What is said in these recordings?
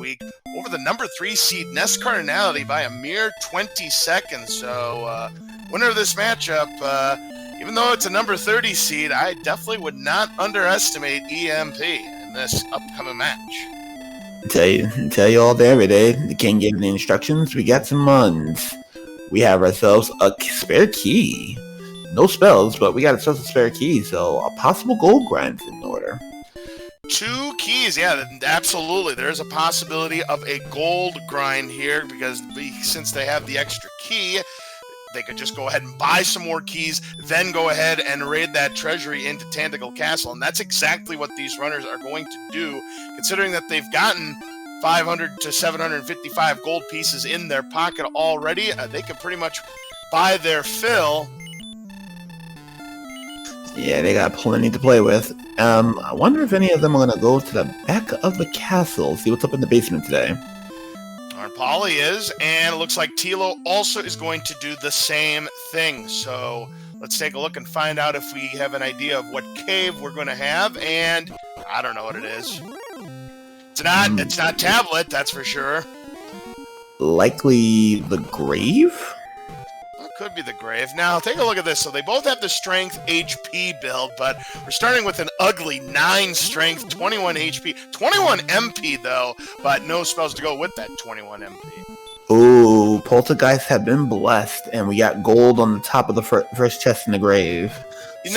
week over the number 3 seed Nest Cardinality by a mere 20 seconds. So, winner of this matchup, even though it's a number 30 seed, I definitely would not underestimate EMP in this upcoming match. Tell you all day, every day. The king gave the instructions. We got some runs. We have ourselves a spare key. No spells, but we got ourselves a spare key, so a possible gold grind's in order. 2 keys, yeah, absolutely. There's a possibility of a gold grind here because since they have the extra key, they could just go ahead and buy some more keys, then go ahead and raid that treasury into Tentacle Castle. And that's exactly what these runners are going to do, considering that they've gotten 500 to 755 gold pieces in their pocket already. They can pretty much buy their fill. Yeah, they got plenty to play with. I wonder if any of them are going to go to the back of the castle, see what's up in the basement today. Arnpoly is, and it looks like Thilo also is going to do the same thing. So let's take a look and find out if we have an idea of what cave we're going to have, and I don't know what it is. It's not tablet, that's for sure. Likely the grave? Could be the grave. Now, take a look at this. So they both have the strength HP build, but we're starting with an ugly 9 strength, 21 HP, 21 MP, though, but no spells to go with that 21 MP. Ooh, poltergeists have been blessed, and we got gold on the top of the first chest in the grave. You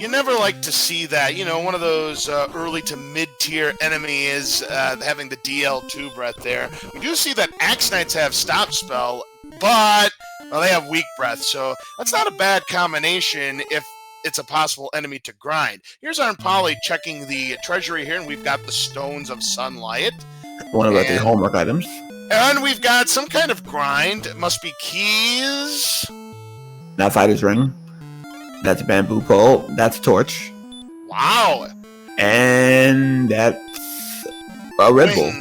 never like to see that. You know, one of those early to mid-tier enemies having the DL2 breath there. We do see that Axe Knights have stop spell, but well, they have weak breath, so that's not a bad combination if it's a possible enemy to grind. Here's Arnpoly checking the treasury here, and we've got the Stones of Sunlight. One of the homework items. And we've got some kind of grind. It must be keys. That Fighter's Ring. That's a bamboo pole. That's a torch. Wow. And that's a Red Bull.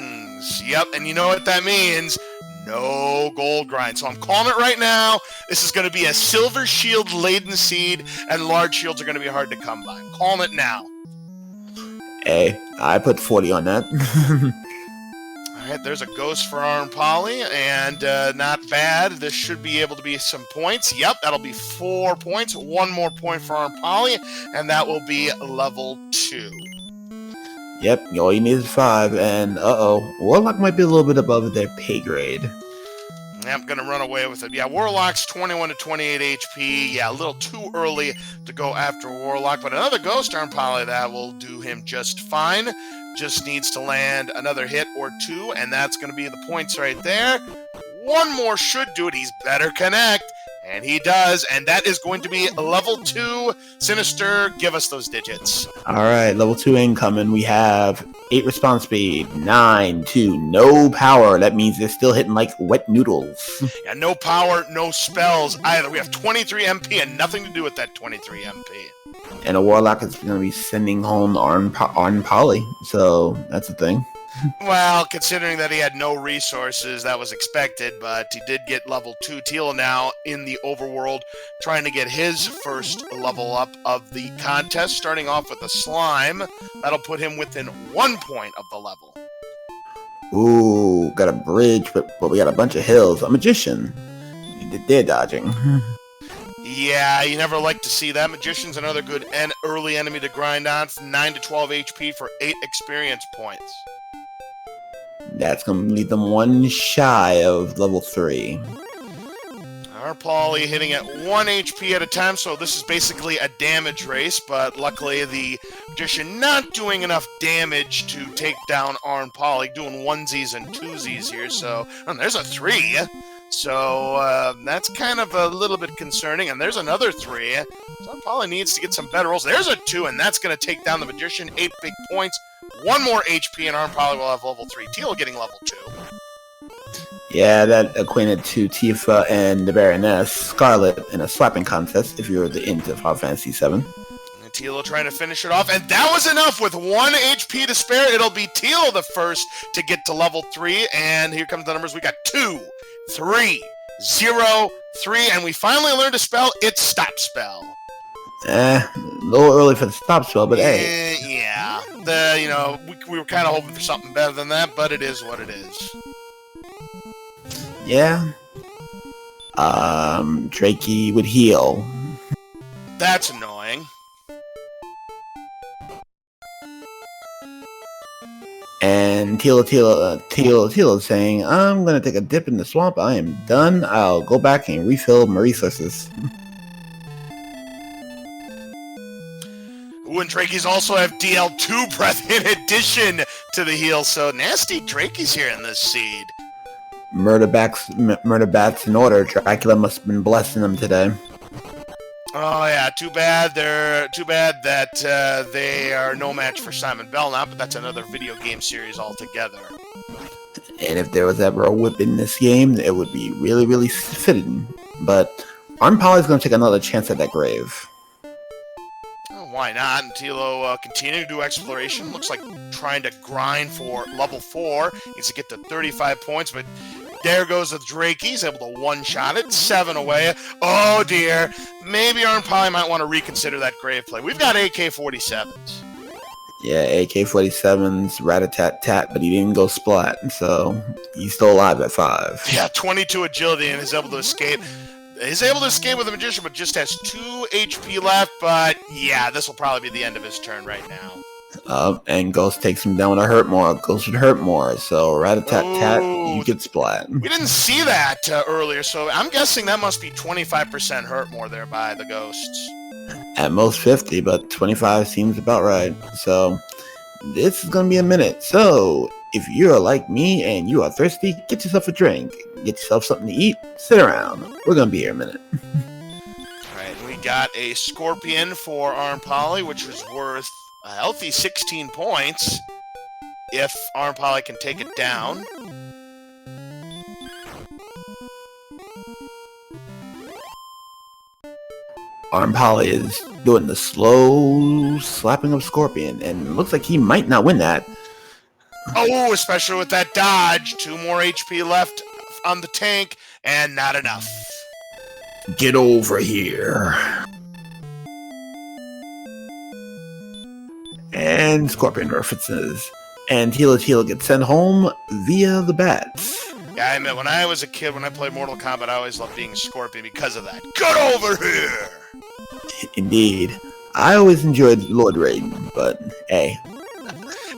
Yep, and you know what that means. No gold grind. So I'm calling it right now. This is going to be a silver shield laden seed, and large shields are going to be hard to come by. I'm calling it now. Hey, I put 40 on that. All right, there's a ghost for Arnpoly, and not bad. This should be able to be some points. Yep, that'll be 4 points. 1 more point for Arnpoly, and that will be level 2. Yep, all you need is 5, and Warlock might be a little bit above their pay grade. Yeah, I'm going to run away with it. Yeah, Warlock's 21 to 28 HP. Yeah, a little too early to go after Warlock, but another Ghost Arnpoly, that will do him just fine. Just needs to land another hit or 2, and that's going to be the points right there. 1 more should do it. He's better connect. And he does, and that is going to be level 2. Sinister, give us those digits. All right, level 2 incoming. We have 8 response speed, 9, 2, no power. That means they're still hitting like wet noodles. Yeah, no power, no spells either. We have 23 MP and nothing to do with that 23 MP. And a Warlock is going to be sending home Arnpoly, so that's a thing. Well, considering that he had no resources, that was expected, but he did get level 2. Thilo now in the overworld, trying to get his first level up of the contest, starting off with a slime. That'll put him within 1 point of the level. Ooh, got a bridge, but we got a bunch of hills. A magician. They're dodging. Yeah, you never like to see that. Magician's another good early enemy to grind on. 9 to 12 HP for 8 experience points. That's going to leave them 1 shy of level 3. Arnpoly hitting at 1 HP at a time, so this is basically a damage race, but luckily the Magician not doing enough damage to take down Arnpoly, doing onesies and twosies here, so there's a 3. So that's kind of a little bit concerning, and there's another 3. So Arnpoly needs to get some better rolls. There's a 2, and that's going to take down the Magician. 8 big points. 1 more HP, and Arnpoly will have level 3. Thilo getting level 2. Yeah, that acquainted to Tifa and the Baroness Scarlet in a slapping contest, if you're into Final Fantasy VII. And Thilo trying to finish it off, and that was enough with 1 HP to spare. It'll be Thilo the first to get to level 3, and here comes the numbers. We got 2, 3, 0, 3, and we finally learned a spell. It's Stop Spell. A little early for the stop spell, but hey. Yeah. yeah, we were kind of hoping for something better than that, but it is what it is. Yeah. Drakey would heal. That's annoying. And Thilotilo saying, I'm gonna take a dip in the swamp. I am done. I'll go back and refill my resources. Ooh, and Drakeys also have DL2 breath in addition to the heal, so nasty Drakeys here in this seed. Murder bats in order. Dracula must have been blessing them today. Oh yeah, too bad that they are no match for Simon Belknap, but that's another video game series altogether. And if there was ever a whip in this game, it would be really, really fitting. But arnpoly's going to take another chance at that grave. Oh, why not? And Tilo continue to do exploration. Looks like trying to grind for level 4. Needs to get to 35 points, but there goes the Drake. He's able to one-shot it. 7 away. Oh, dear. Maybe arnpoly might want to reconsider that grave play. We've got AK-47s. Yeah, AK-47s, rat-a-tat-tat, but he didn't go splat, so he's still alive at 5. Yeah, 22 agility and is able to escape. He's able to escape with a magician, but just has 2 HP left. But yeah, this will probably be the end of his turn right now. And Ghost takes him down with a hurt more. Ghost would hurt more, so rat-a-tat-tat, you could splat. We didn't see that earlier, so I'm guessing that must be 25% hurt more there by the Ghosts. At most 50, but 25 seems about right. So this is going to be a minute. So if you're like me and you are thirsty, get yourself a drink. Get yourself something to eat. Sit around. We're going to be here a minute. Alright, we got a Scorpion for arnpoly, which was worth a healthy 16 points if arnpoly can take it down. arnpoly is doing the slow slapping of Scorpion, and looks like he might not win that. Oh, especially with that dodge. 2 more HP left on the tank, and not enough. Get over here. And Scorpion references. And Thilotilo gets sent home via the bats. Yeah, I admit, when I was a kid, when I played Mortal Kombat, I always loved being Scorpion because of that. Get over here! Indeed. I always enjoyed Lord Raiden, but hey.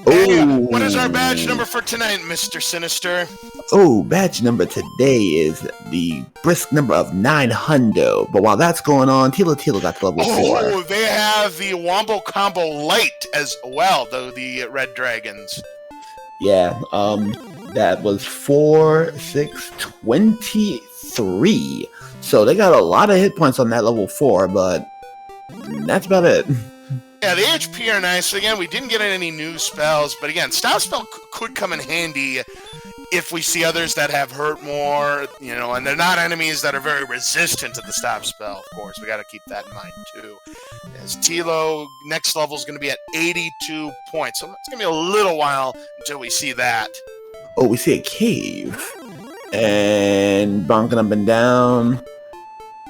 And, what is our badge number for tonight, Mr. Sinister? Oh, badge number today is the brisk number of 900. But while that's going on, Thilotilo got to level 4. Oh, they have the Wombo Combo Light as well, though, the Red Dragons. Yeah, that was 4, 6, 23. So they got a lot of hit points on that level 4, but that's about it. Yeah, the HP are nice. Again, we didn't get any new spells, but again, Stop Spell could come in handy if we see others that have hurt more, and they're not enemies that are very resistant to the Stop Spell, of course. We got to keep that in mind, too. As Tilo, next level is going to be at 82 points, so it's going to be a little while until we see that. Oh, we see a cave. And bonking up and down.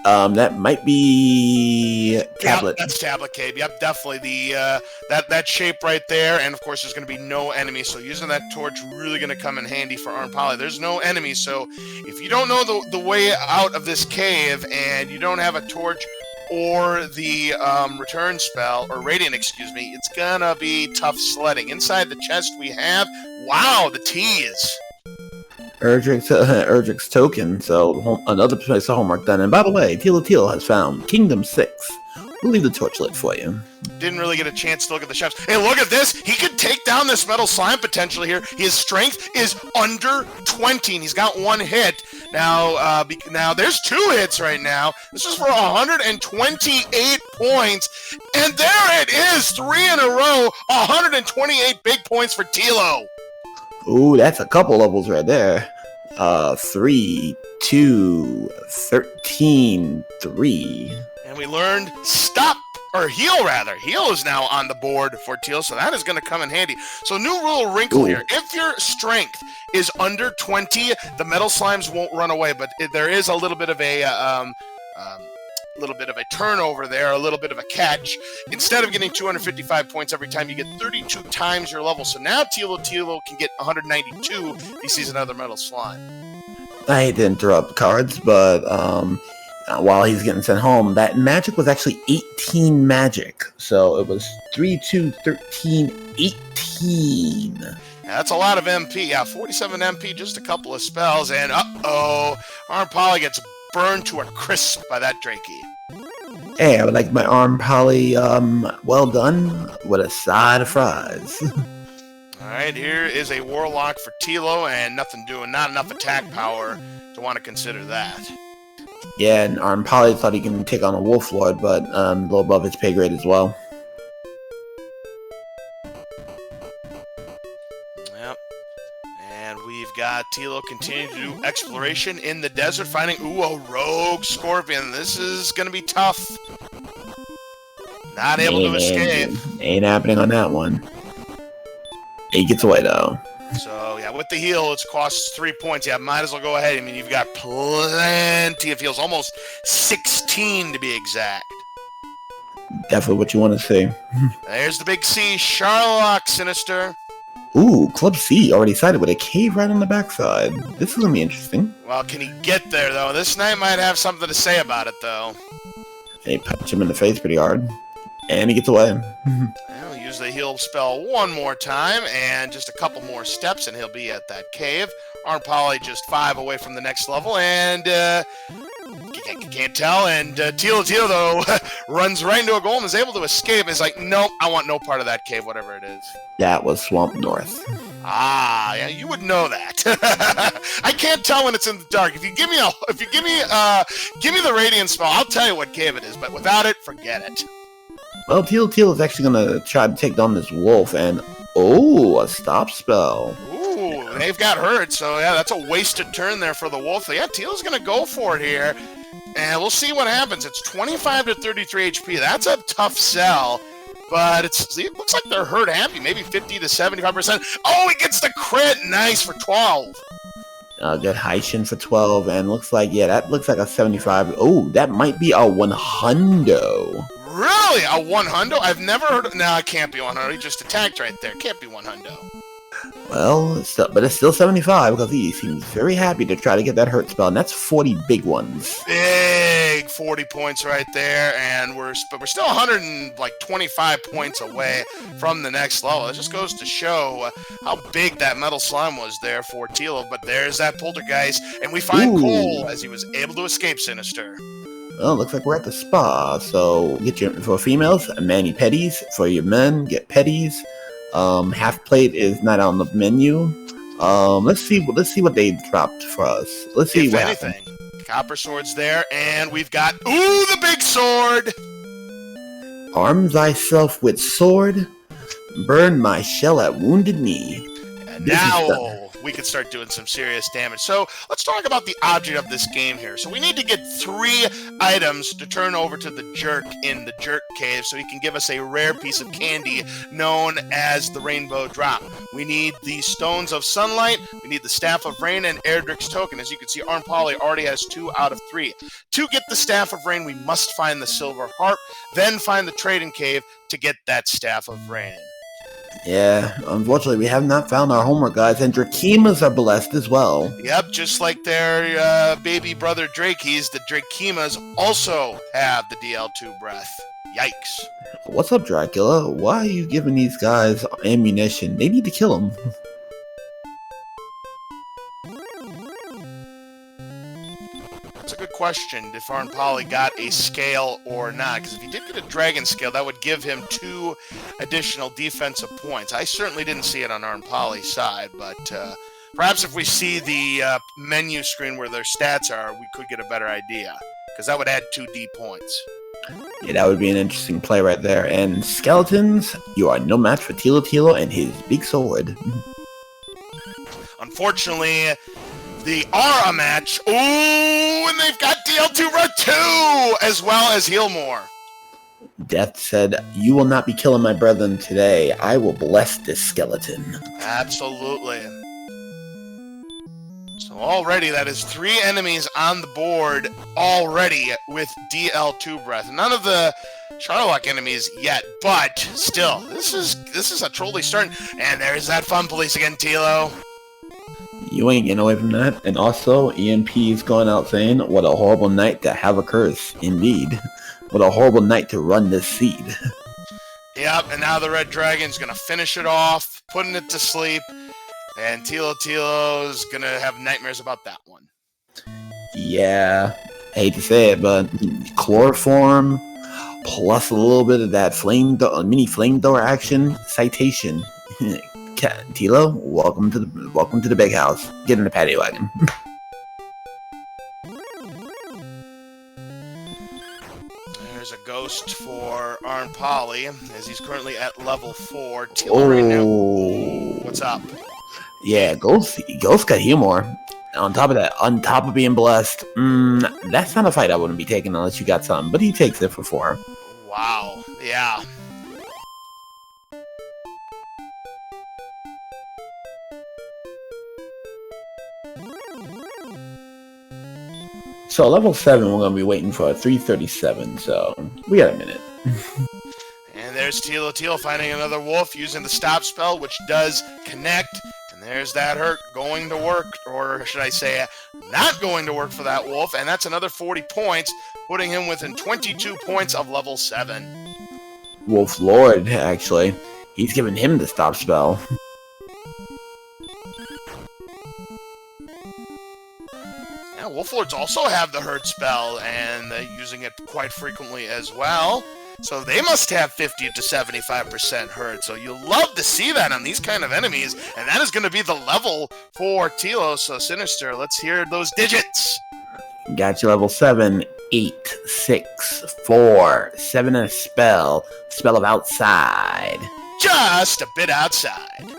That might be Tablet. Yep, that's Tablet Cave. Yep, definitely the that shape right there. And of course, there's going to be no enemies, so using that torch really going to come in handy for arnpoly. There's no enemies, so if you don't know the way out of this cave and you don't have a torch or the return spell or radiant, excuse me, it's gonna be tough sledding. Inside the chest we have, wow, the tease. Erdrick's token, so another piece of homework done. And by the way, Thilotilo has found Kingdom 6. We'll leave the torch lit for you. Didn't really get a chance to look at the chefs. Hey, look at this! He could take down this metal slime potentially here. His strength is under 20, and he's got 1 hit. Now, there's 2 hits right now. This is for 128 points, and there it is! 3 in a row, 128 big points for Tilo. Ooh, that's a couple levels right there. 3, 2, 13, 3. And we learned heal rather. Heal is now on the board for Teal, so that is going to come in handy. So new rule wrinkle here. If your strength is under 20, the metal slimes won't run away, but there is a little bit of a little bit of a turnover there, a little bit of a catch. Instead of getting 255 points every time, you get 32 times your level. So now Thilotilo can get 192 if he sees another metal slime. I hate to interrupt cards, but while he's getting sent home, that magic was actually 18 magic. So it was 3, 2, 13, 18. Yeah, that's a lot of MP. Yeah, 47 MP, just a couple of spells, and arnpoly gets burned to a crisp by that Drakey. Hey, I would like my arnpoly well done with a side of fries. Alright, here is a Warlock for Tilo, and nothing doing, not enough attack power to want to consider that. Yeah, and arnpoly thought he can take on a Wolf Lord, but a little above his pay grade as well. Yep. And we've got Tilo continue to do exploration in the desert, finding, a rogue scorpion. This is going to be tough. Not able to escape. Ain't happening on that one. He gets away, though. So, yeah, with the heal, it costs 3 points. Yeah, might as well go ahead. I mean, you've got plenty of heals, almost 16 to be exact. Definitely what you want to see. There's the big C, Sharlock Sinister. Ooh, Club C already sided with a cave right on the backside. This is going to be interesting. Well, can he get there, though? This knight might have something to say about it, though. They punch him in the face pretty hard. And he gets away. Well, use the heal spell one more time, and just a couple more steps, and he'll be at that cave. arnpoly just 5 away from the next level, and can't tell. And Thilotilo, though, runs right into a goal and is able to escape. He's like, nope, I want no part of that cave, whatever it is. That was Swamp North. Ah, yeah, you would know that. I can't tell when it's in the dark. If you give me the radiant spell, I'll tell you what cave it is. But without it, forget it. Well, Thilotilo is actually going to try to take down this wolf, and a stop spell. Ooh, they've got hurt, so yeah, that's a wasted turn there for the wolf. Yeah, Teal's going to go for it here, and we'll see what happens. It's 25 to 33 HP. That's a tough sell, but it looks like they're hurt happy, maybe 50 to 75%. Oh, he gets the crit. Nice for 12. Good Haitian for 12, and looks like, that looks like a 75. Oh, that might be a 100. Really? A 100? I've never heard of... No, it can't be 100. He just attacked right there. Can't be 100. Well, it's still 75, because he seems very happy to try to get that hurt spell, and that's 40 big ones. Big 40 points right there, and we're still 125 points away from the next level. It just goes to show how big that metal slime was there for Tilo, but there's that poltergeist, and we find Cole as he was able to escape Sinister. Well, looks like we're at the spa, so for females, mani pedis. For your men, get pedis. Half plate is not on the menu. Let's see what they dropped for us. Let's see what happened. Copper swords there, and we've got the big sword. Arm thyself with sword, burn my shell at wounded knee. And now we can start doing some serious damage. So let's talk about the object of this game here. So we need to get 3 items to turn over to the jerk in the jerk cave so he can give us a rare piece of candy known as the rainbow drop. We need the stones of sunlight, we need the staff of rain, and Erdrick's token. As you can see, arnpoly already has 2 out of 3. To get the staff of rain, we must find the silver harp, then find the trading cave to get that staff of rain. Yeah, unfortunately, we have not found our homework, guys, and Drakemas are blessed as well. Yep, just like their baby brother Drakeys, the Drakemas also have the DL2 breath. Yikes. What's up, Dracula? Why are you giving these guys ammunition? They need to kill them. That's a good question, if arnpoly got a scale or not, because if he did get a dragon scale, that would give him 2 additional defensive points. I certainly didn't see it on arnpoly's side, but perhaps if we see the menu screen where their stats are, we could get a better idea, because that would add 2 D points. Yeah, that would be an interesting play right there. And skeletons, you are no match for Thilotilo and his big sword. Unfortunately, they are a match. Ooh, and they've got DL2 Red 2, as well as heal more. Death said, "You will not be killing my brethren today. I will bless this skeleton." Absolutely. So already that is 3 enemies on the board already with DL2 breath. None of the Charlock enemies yet, but still, this is a trolley start. And there's that fun police again, Tilo. You ain't getting away from that. And also, EMP is going out saying, what a horrible night to have a curse. Indeed. What a horrible night to run this seed. Yep, and now the Red Dragon's gonna finish it off, putting it to sleep, and Thilotilo's gonna have nightmares about that one. Yeah, I hate to say it, but chloroform plus a little bit of that mini flamethrower action. Citation. Tilo, welcome to the big house. Get in the paddy wagon. There's a ghost for arnpoly, as he's currently at level 4. Tilo right now. What's up? Yeah, Ghost got humor. On top of being blessed, that's not a fight I wouldn't be taking unless you got something. But he takes it for 4. Wow. Yeah. So level 7, we're gonna be waiting for a 337. So we got a minute. And there's Thilotilo finding another wolf using the stop spell, which does connect. And there's that hurt going to work, or should I say, not going to work for that wolf. And that's another 40 points, putting him within 22 points of level 7. Wolf Lord, actually, he's giving him the stop spell. Yeah, Wolf Lords also have the hurt spell, and they're using it quite frequently as well. So they must have 50 to 75% hurt. So you'll love to see that on these kind of enemies. And that is going to be the level for Tilo. So Sinister, let's hear those digits. Got you level 7, 8, 6, 4, 7 and a spell. Spell of outside. Just a bit outside.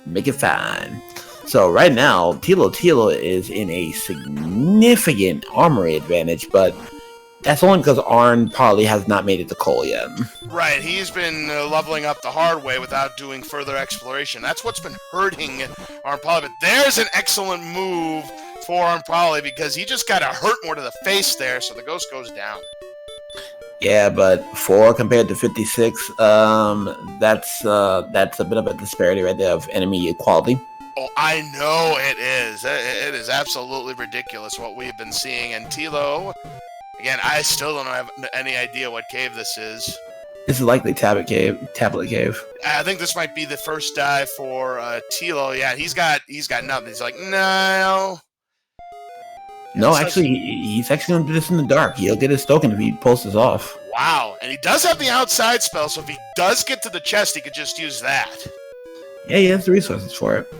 Make it fine. So right now, Thilotilo is in a significant armory advantage, but that's only because arnpoly has not made it to Cole yet. Right, he's been leveling up the hard way without doing further exploration. That's what's been hurting arnpoly, but there's an excellent move for arnpoly because he just got a hurt more to the face there, so the ghost goes down. Yeah, but 4 compared to 56, that's a bit of a disparity right there of enemy equality. Oh, I know it is. It is absolutely ridiculous what we've been seeing. And Tilo, again, I still don't have any idea what cave this is. This is likely Tablet Cave. I think this might be the first dive for Tilo. Yeah, he's got nothing. He's like, no. No, actually, he's actually going to do this in the dark. He'll get his token if he pulls this off. Wow, and he does have the outside spell, so if he does get to the chest, he could just use that. Yeah, he has the resources for it.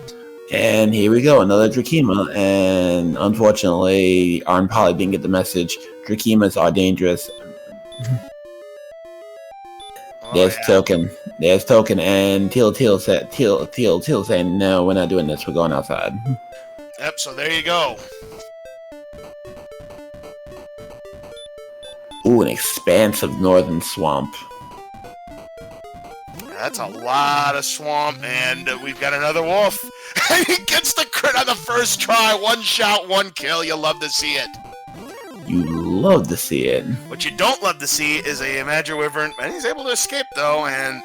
And here we go, another Drakima, and unfortunately, arnpoly didn't get the message. Drakimas are dangerous. There's token, and Thilotilo saying, no, we're not doing this, we're going outside. Yep, so there you go. Ooh, an expansive northern swamp. That's a lot of swamp, and we've got another wolf. And he gets the crit on the first try. 1 shot, 1 kill. You love to see it. You love to see it. What you don't love to see is a Magic Wyvern, and he's able to escape, though, and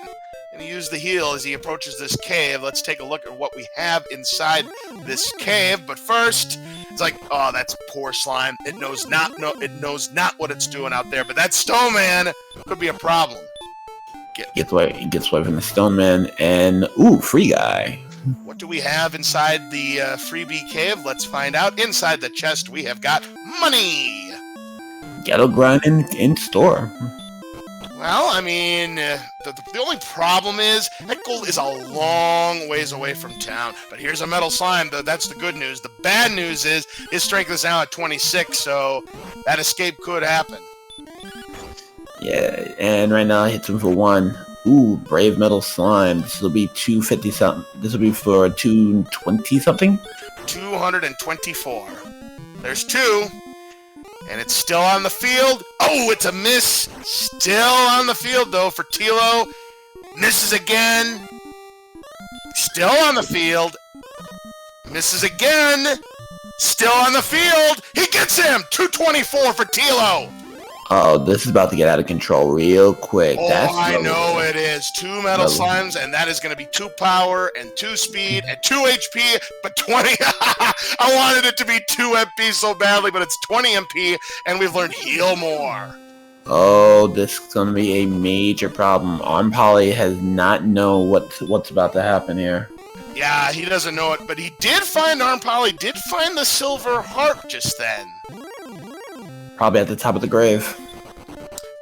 he used the heal as he approaches this cave. Let's take a look at what we have inside this cave. But first, it's like, oh, that's poor slime. It knows not what it's doing out there. But that Stone Man could be a problem. Gets away from the Stone Man, and ooh, free guy. What do we have inside the freebie cave? Let's find out. Inside the chest, we have got money. Ghetto grind in store. Well, I mean, the only problem is that gold is a long ways away from town. But here's a metal slime. That's the good news. The bad news is his strength is now at 26, so that escape could happen. Yeah, and right now it hits him for 1. Ooh, brave metal slime. This will be 250 something. This will be for 220 something. 224. There's 2. And it's still on the field. Oh, it's a miss. Still on the field, though, for Tilo. Misses again. Still on the field. Misses again. Still on the field. He gets him. 224 for Tilo. Oh, this is about to get out of control real quick. Oh, That's I lovely. know it is. 2 metal slimes, and that is going to be 2 power and 2 speed and 2 HP, but 20. I wanted it to be 2 MP so badly, but it's 20 MP, and we've learned heal more. Oh, this is going to be a major problem. Arnpoly has not known what's about to happen here. Yeah, he doesn't know it, but he did find Arnpoly, did find the silver harp just then. Probably at the top of the grave.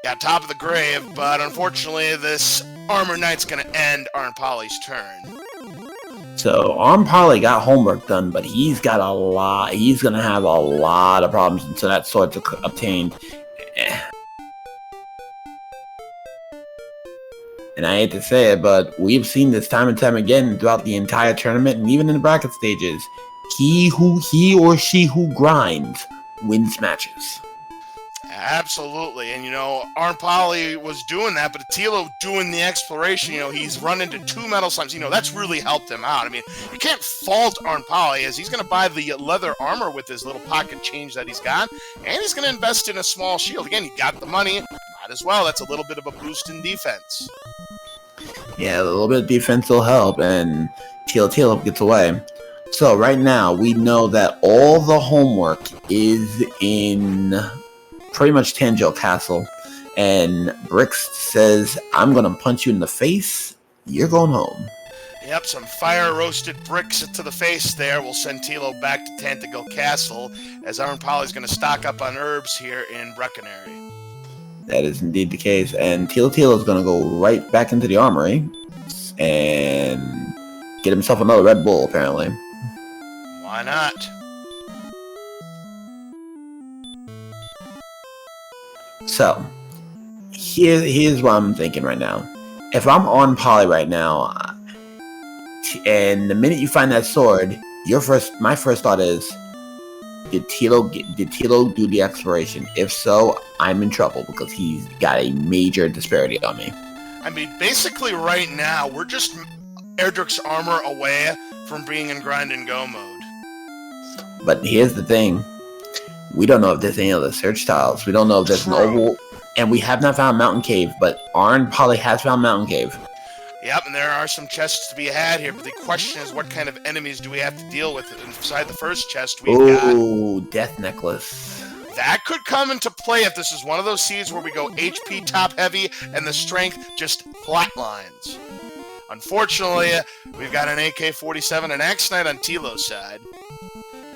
Yeah, top of the grave, but unfortunately this Armor Knight's going to end Arnpoly's turn. So Arnpoly got homework done, but he's got a lot. He's going to have a lot of problems until that sword's obtained. And I hate to say it, but we've seen this time and time again throughout the entire tournament and even in the bracket stages. He or she who grinds wins matches. Absolutely, and Arnpoly was doing that, but Tilo doing the exploration, he's run into 2 metal slimes, that's really helped him out. I mean, you can't fault Arnpoly, as he's going to buy the leather armor with his little pocket change that he's got, and he's going to invest in a small shield. Again, he got the money, might as well. That's a little bit of a boost in defense. Yeah, a little bit of defense will help, and Thilotilo gets away. So right now, we know that all the homework is in pretty much Tangel Castle, and Brix says, I'm gonna punch you in the face, you're going home. Yep, some fire-roasted bricks to the face there will send Tilo back to Tantagel Castle, as Arnpoly's gonna stock up on herbs here in Breckenary. That is indeed the case, and Thilotilo is gonna go right back into the armory, and get himself another Red Bull, apparently. Why not? So, here's what I'm thinking right now. If I'm on Poly right now, and the minute you find that sword, my first thought is, did Tilo do the exploration? If so, I'm in trouble because he's got a major disparity on me. I mean, basically right now, we're just Erdrick's armor away from being in grind and go mode. But here's the thing. We don't know if there's any other search tiles. We don't know if there's an oval. And we have not found Mountain Cave, but Arnpoly has found Mountain Cave. Yep, and there are some chests to be had here, but the question is, what kind of enemies do we have to deal with? Inside the first chest, we've got... Death Necklace. That could come into play if this is one of those seeds where we go HP top heavy and the strength just flatlines. Unfortunately, we've got an AK-47 and Axe Knight on Tilo's side.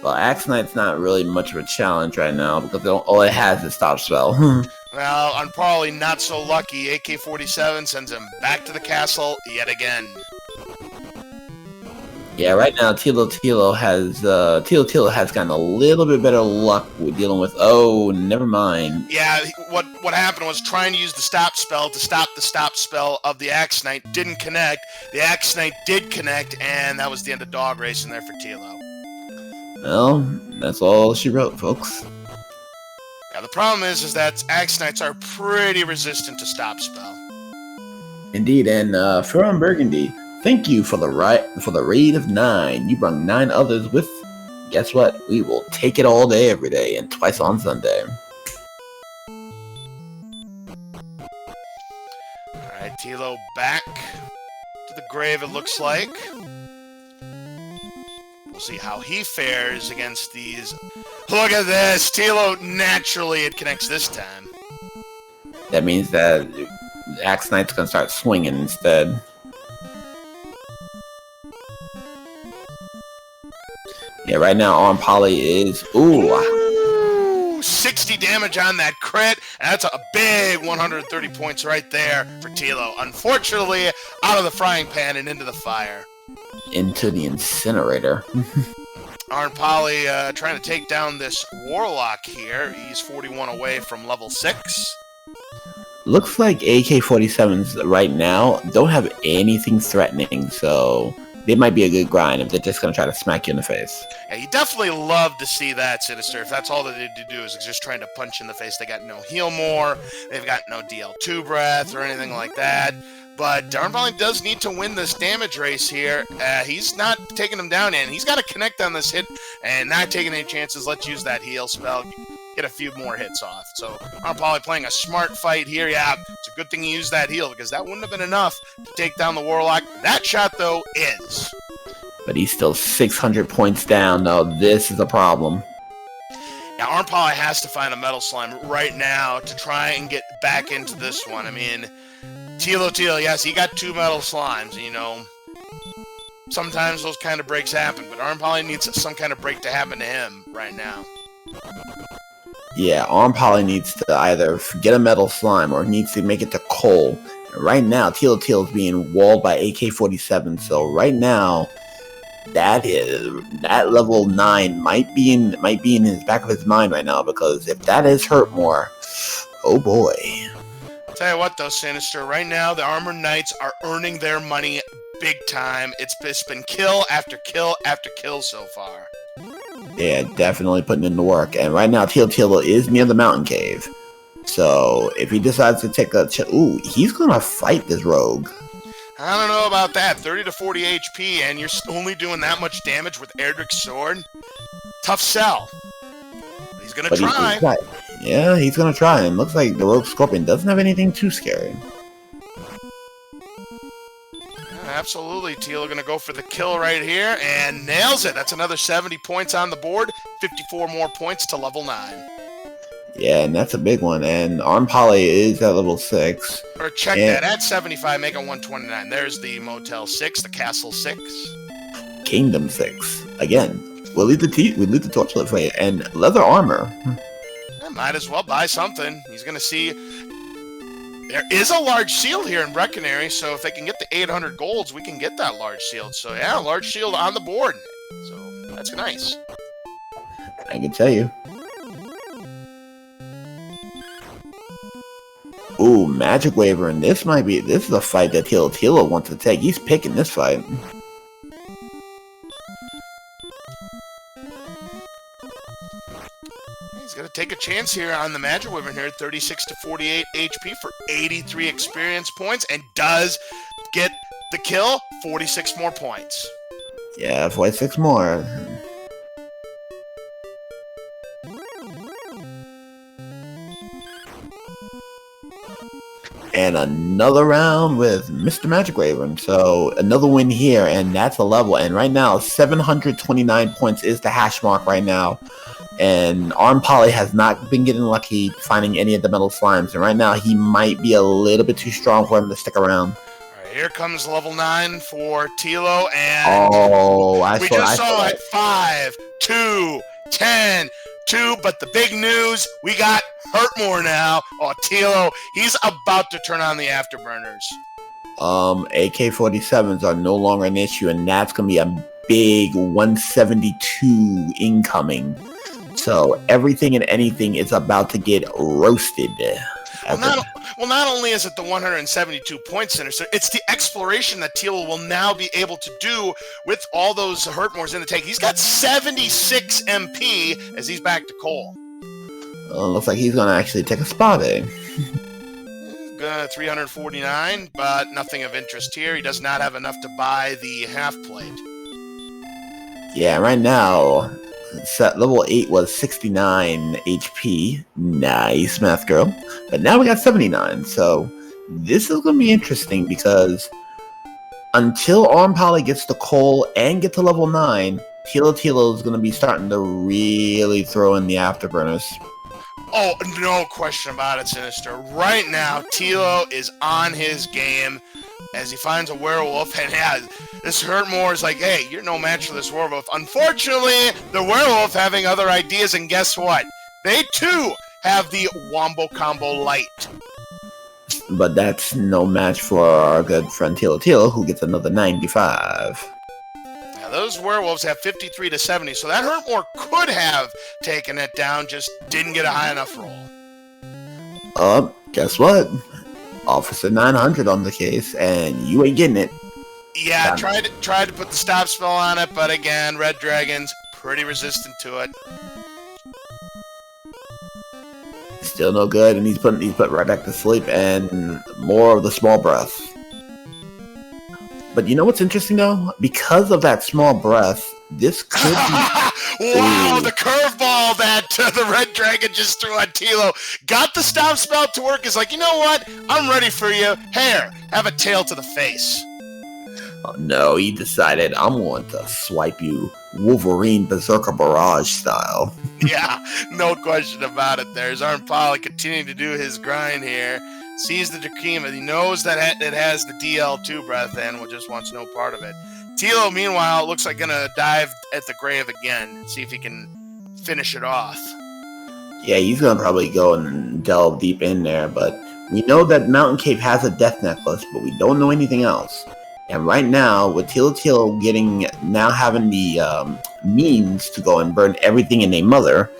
Well, Axe Knight's not really much of a challenge right now because all it has is Stop Spell. Well, I'm probably not so lucky. AK-47 sends him back to the castle yet again. Yeah, right now Thilotilo has gotten a little bit better luck with dealing with. Oh, never mind. Yeah, what happened was trying to use the stop spell to stop the stop spell of the Axe Knight didn't connect. The Axe Knight did connect, and that was the end of dog racing there for Tilo. Well, that's all she wrote, folks. Now the problem is that Axe Knights are pretty resistant to stop spell. Indeed, and Ferron Burgundy, thank you for the raid of 9. You brought 9 others with. Guess what? We will take it all day, every day, and twice on Sunday. Alright, Tilo back to the grave, it looks like. We'll see how he fares against these. Look at this! Tilo, naturally, it connects this time. That means that Axe Knight's gonna start swinging instead. Yeah, right now Arnpoly is... Ooh, 60 damage on that crit, and that's a big 130 points right there for Tilo. Unfortunately, out of the frying pan and into the fire. Into the incinerator. Arnpoly trying to take down this Warlock here. He's 41 away from level 6. Looks like AK-47s right now don't have anything threatening, so they might be a good grind if they're just going to try to smack you in the face. Yeah, you definitely love to see that, Sinister. If that's all that they do is just trying to punch in the face. They got no heal more. They've got no DL2 breath or anything like that. But Darnpoly does need to win this damage race here. He's not taking him down yet. He's got to connect on this hit and not taking any chances. Let's use that heal spell. Get a few more hits off. So Arnpoly playing a smart fight here. Yeah, it's a good thing he used that heal because that wouldn't have been enough to take down the Warlock. That shot, though, is. But he's still 600 points down. Now this is a problem. Now, Arnpoly has to find a Metal Slime right now to try and get back into this one. I mean, Thilotilo, yes, he got 2 Metal Slimes, you know. Sometimes those kind of breaks happen, but Arnpoly needs some kind of break to happen to him right now. Yeah, Arnpoly needs to either get a Metal Slime or needs to make it to Cole. And right now, Thilotilo is being walled by AK-47, so right now, that level 9 might be in his back of his mind right now, because if that is Hurtmore, oh boy. Tell you what though, Sinister, right now the Armored Knights are earning their money big time. It's been kill after kill after kill so far. Yeah, definitely putting in the work. And right now, Thilotilo is near the mountain cave. So, if he decides to take a... Ooh, he's gonna fight this rogue. I don't know about that. 30 to 40 HP, and you're only doing that much damage with Erdrick's sword? Tough sell. He's gonna try. Yeah, he's gonna try. And looks like the rogue scorpion doesn't have anything too scary. Absolutely, Teal gonna go for the kill right here and nails it. That's another 70 points on the board, 54 more points to level 9. Yeah, and that's a big one. And Arnpoly is at level 6. Or check that, at 75, make it 129. There's the Motel 6, the Castle 6. Kingdom 6. Again, we'll leave the torchlight for you. And leather armor. Might as well buy something. He's gonna see... There is a large shield here in Breckenary, so if they can get the 800 golds, we can get that large shield. So yeah, large shield on the board. So that's nice. I can tell you. Ooh, Magic Waver, and this is a fight that Thilotilo wants to take. He's picking this fight. He's going to take a chance here on the Magic Wyvern here, 36 to 48 HP for 83 experience points, and does get the kill, 46 more points. Yeah, 46 more. And another round with Mr. Magic Raven. So another win here, and that's a level. And right now, 729 points is the hash mark right now. And Arnpoly has not been getting lucky finding any of the metal slimes. And right now, he might be a little bit too strong for him to stick around. All right, here comes level 9 for Tilo. And we just saw it. 5, 2, 10, 2. But the big news, we got Hurtmore now. Oh, Tilo, he's about to turn on the afterburners. AK-47s are no longer an issue, and that's going to be a big 172 incoming. So everything and anything is about to get roasted. Well, not only is it the 172 points center, so it's the exploration that Teal will now be able to do with all those Hurtmores in the tank. He's got 76 MP as he's back to Cole. Looks like he's going to actually take a spot, eh? 349, but nothing of interest here. He does not have enough to buy the half plate. Yeah, right now, level 8 was 69 HP. Nice, math girl. But now we got 79, so this is going to be interesting because until Arnpoly gets to Cole and get to level 9, Thilotilo is going to be starting to really throw in the afterburners. Oh, no question about it, Sinister. Right now, Tilo is on his game as he finds a werewolf, and yeah, this Hurtmore is like, hey, you're no match for this werewolf. Unfortunately, the werewolf having other ideas, and guess what? They, too, have the Wombo Combo Light. But that's no match for our good friend Thilotilo, who gets another 95. Now, those werewolves have 53 to 70, so that Hurtmore could have taken it down, just didn't get a high enough roll. Guess what? Officer 900 on the case, and you ain't getting it. Yeah, tried to put the stop spell on it, but again, Red Dragon's pretty resistant to it. Still no good, and he's put right back to sleep, and more of the small breath. But you know what's interesting though? Because of that small breath, this could be. Wow, Ooh. the curveball that the Red Dragon just threw at Tilo. Got the stop spell to work. Is like, you know what? I'm ready for you. Here, have a tail to the face. Oh, no, he decided I'm going to swipe you Wolverine Berserker Barrage style. Yeah, no question about it. There's arnpoly continuing to do his grind here. Sees the Drakima. He knows that it has the DL2 breath in, but just wants no part of it. Tilo, meanwhile, looks like gonna dive at the grave again. See if he can finish it off. Yeah, he's going to probably go and delve deep in there, but we know that Mountain Cave has a death necklace, but we don't know anything else. And right now, with Thilotilo now having the means to go and burn everything in a mother,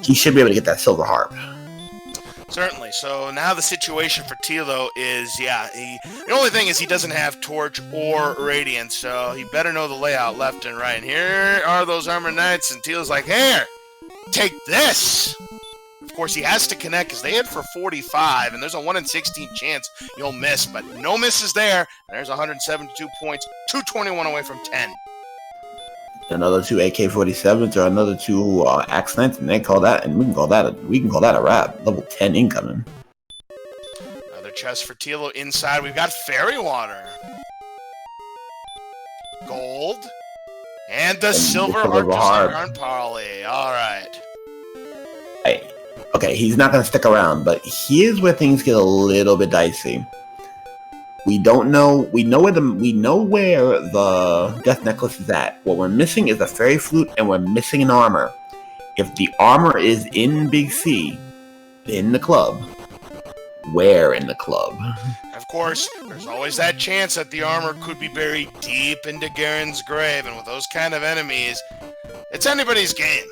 he should be able to get that silver harp. Certainly. So now the situation for Tilo is, the only thing is he doesn't have Torch or Radiance, so he better know the layout left and right. And here are those Armored Knights, and Tilo's like, here, take this! Of course, he has to connect because they hit for 45, and there's a 1 in 16 chance you'll miss, but no misses there. There's 172 points, 221 away from 10. Another 2 AK-47s or another 2 Axe Knights, and we can call that a wrap. Level 10 incoming. Another chest for Tilo inside. We've got Fairy Water, gold, and the silver heart arnpoly. All right. Hey. Okay, he's not going to stick around, but here's where things get a little bit dicey. We don't know. We know where the death necklace is at. What we're missing is a fairy flute, and we're missing an armor. If the armor is in Big C, in the club, where in the club? Of course, there's always that chance that the armor could be buried deep into Garen's grave, and with those kind of enemies, it's anybody's game.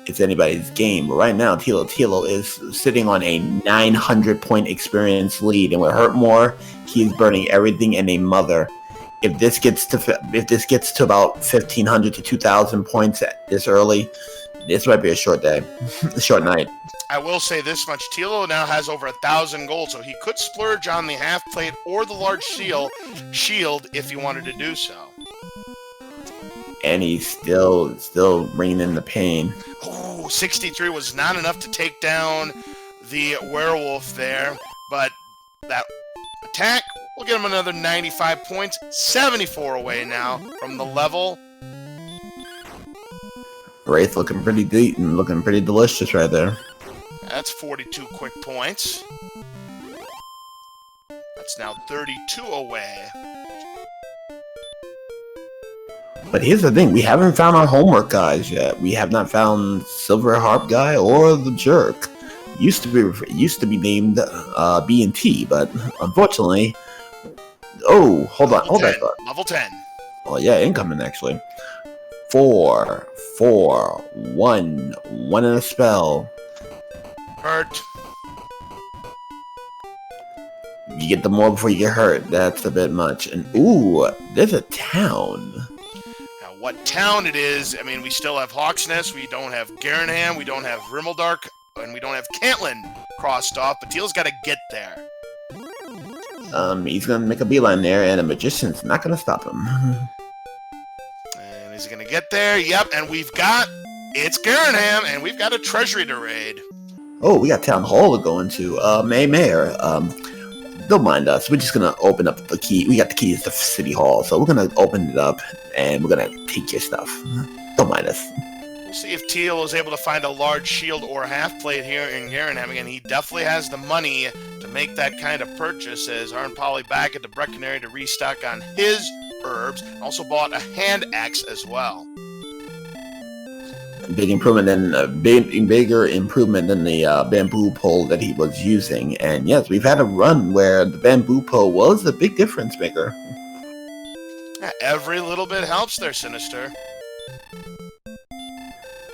It's anybody's game. But right now, Thilotilo is sitting on a 900-point experience lead, and with Hurt More, he's burning everything in a mother. If this gets to about 1,500 to 2,000 points this early, this might be a short day, a short night. I will say this much: Tilo now has over 1,000 gold, so he could splurge on the half plate or the large shield if he wanted to do so. And he's still bringing in the pain. Oh, 63 was not enough to take down the werewolf there, but that attack will get him another 95 points, 74 away now from the level. Wraith looking pretty deep and looking pretty delicious right there. That's 42 quick points. That's now 32 away. But here's the thing, we haven't found our homework guys yet. We have not found Silver Harp guy or the Jerk. Used to be named B and T, but unfortunately, hold on. Level 10. Oh yeah, incoming actually. 4, 1 in a spell. Hurt. You get the more before you get hurt. That's a bit much. And ooh, there's a town. What town it is, I mean, we still have Hawksnest, we don't have Garenham, we don't have Rimmeldark, and we don't have Cantlin crossed off, but Teal's got to get there. He's going to make a beeline there, and a Magician's not going to stop him. And he's going to get there, yep, and it's Garenham, and we've got a treasury to raid. Oh, we got Town Hall to go into. Mayor, don't mind us. We're just going to open up the key. We got the keys to City Hall, so we're going to open it up, and we're going to take your stuff. Don't mind us. We'll see if Teal is able to find a large shield or half plate here in Garenham. Again, he definitely has the money to make that kind of purchase, as arnpoly back at the Brecconary to restock on his herbs. Also bought a hand axe as well. Bigger improvement than the bamboo pole that he was using. And yes, we've had a run where the bamboo pole was a big difference maker. Every little bit helps there, Sinister.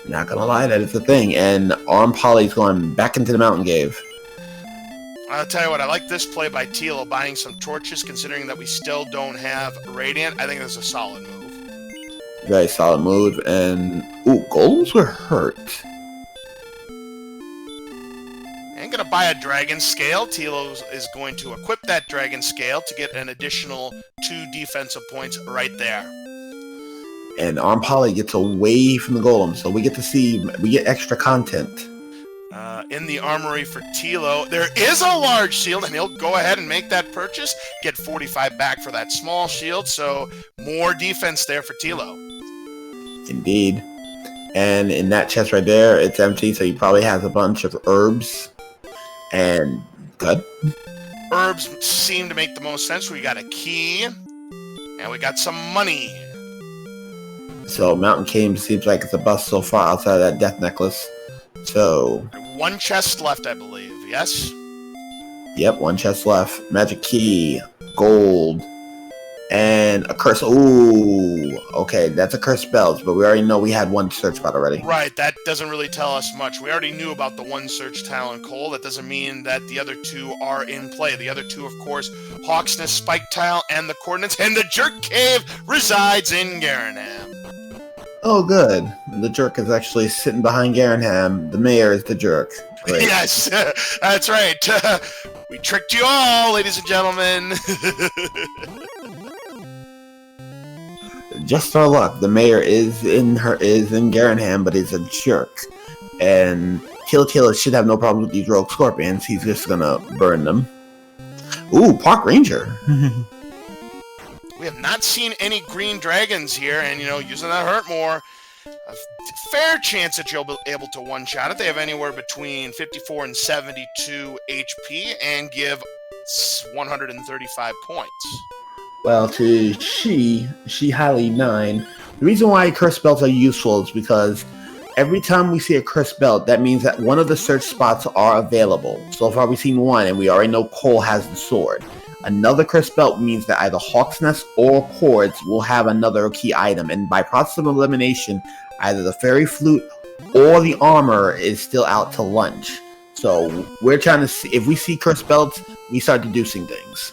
Not gonna lie, that is the thing. And arnpoly's going back into the mountain cave. I'll tell you what, I like this play by Teal, buying some torches, considering that we still don't have Radiant. I think that's a solid move. Very solid move. And ooh, golems were hurt. Ain't gonna by a dragon scale. Tilo is going to equip that dragon scale to get an additional 2 defensive points right there. And arnpoly gets away from the golem, so we get extra content. In the armory for Tilo, there is a large shield, and he'll go ahead and make that purchase, get 45 back for that small shield, so more defense there for Tilo. Indeed. And in that chest right there, it's empty, so he probably has a bunch of herbs. And good. Herbs seem to make the most sense. We got a key, and we got some money. So Mountain Cave seems like it's a bust so far outside of that death necklace. So 1 chest left, I believe. Yes? Yep, 1 chest left. Magic key, gold, and a curse. Ooh, okay, that's a curse spells, but we already know we had 1 search spot already. Right, that doesn't really tell us much. We already knew about the 1 search talent coal. That doesn't mean that the other 2 are in play. The other 2, of course, Hawksness, Spike Tile, and the Coordinates, and the Jerk Cave resides in Garanham. Oh, good. The jerk is actually sitting behind Garanham. The mayor is the jerk. Great. Yes, that's right. We tricked you all, ladies and gentlemen. Just our luck. The mayor is in Garanham, but he's a jerk. And Thilotilo should have no problem with these rogue scorpions. He's just gonna burn them. Ooh, Park Ranger. We have not seen any green dragons here, and, using that hurt more, a fair chance that you'll be able to one-shot it. They have anywhere between 54 and 72 HP and give 135 points. Well, to she highly 9. The reason why curse belts are useful is because every time we see a curse belt, that means that one of the search spots are available. So far we've seen 1, and we already know Cole has the sword. Another curse belt means that either Hawk's Nest or Cords will have another key item, and by process of elimination, either the Fairy Flute or the armor is still out to lunch. So we're trying to see, if we see curse belts, we start deducing things.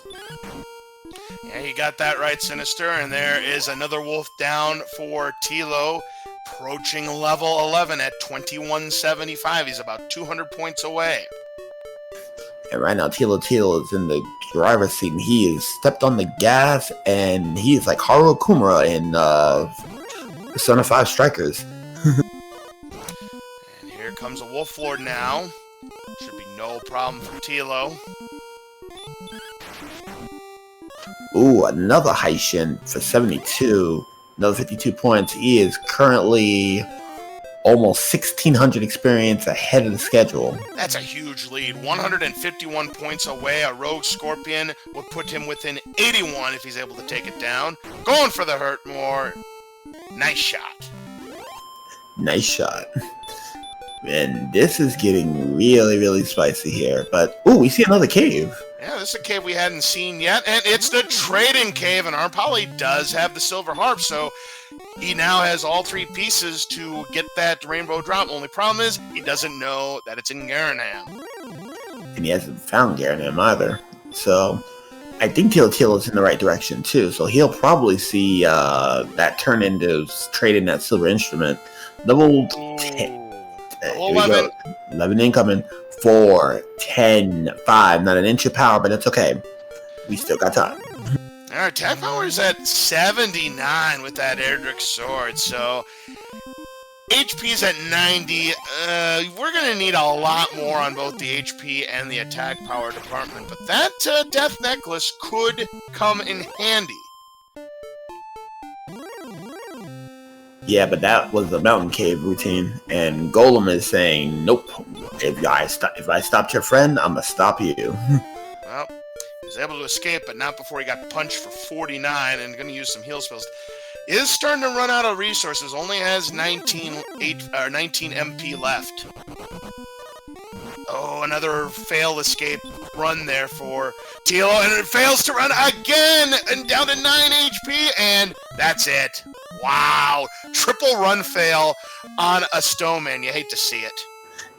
Yeah, you got that right, Sinister, and there is another wolf down for Tilo, approaching level 11 at 2175. He's about 200 points away. And right now, Thilotilo is in the driver's seat, and he has stepped on the gas, and he is like Haru Kumura in Persona 5 Strikers. And here comes a Wolf Lord now. Should be no problem for Tilo. Ooh, another Haishin for 72. Another 52 points. He is currently almost 1,600 experience ahead of the schedule. That's a huge lead. 151 points away. A Rogue Scorpion would put him within 81 if he's able to take it down. Going for the hurt more. Nice shot. Nice shot. And this is getting really, really spicy here. But, ooh, we see another cave. Yeah, this is a cave we hadn't seen yet, and it's the Trading Cave, and arnpoly does have the Silver Harp, so he now has all 3 pieces to get that Rainbow Drop. Only problem is, he doesn't know that it's in Garanham. And he hasn't found Garanham either. So, I think Thilotilo is in the right direction, too. So, he'll probably see that turn into trading that silver instrument. Level 10. 11. 11 incoming. 4, 10, 5. Not an inch of power, but it's okay. We still got time. Our attack power is at 79 with that Erdrick sword, so HP's at 90. We're going to need a lot more on both the HP and the attack power department, but that death necklace could come in handy. Yeah, but that was the mountain cave routine, and Golem is saying, nope. If I stopped your friend, I'm gonna stop you. Well, he was able to escape, but not before he got punched for 49, and going to use some heal spells. Is starting to run out of resources. Only has 19 MP left. Oh, another failed escape run there for Tilo, and it fails to run again, and down to 9 HP, and that's it. Wow, triple run fail on a Stoneman. You hate to see it.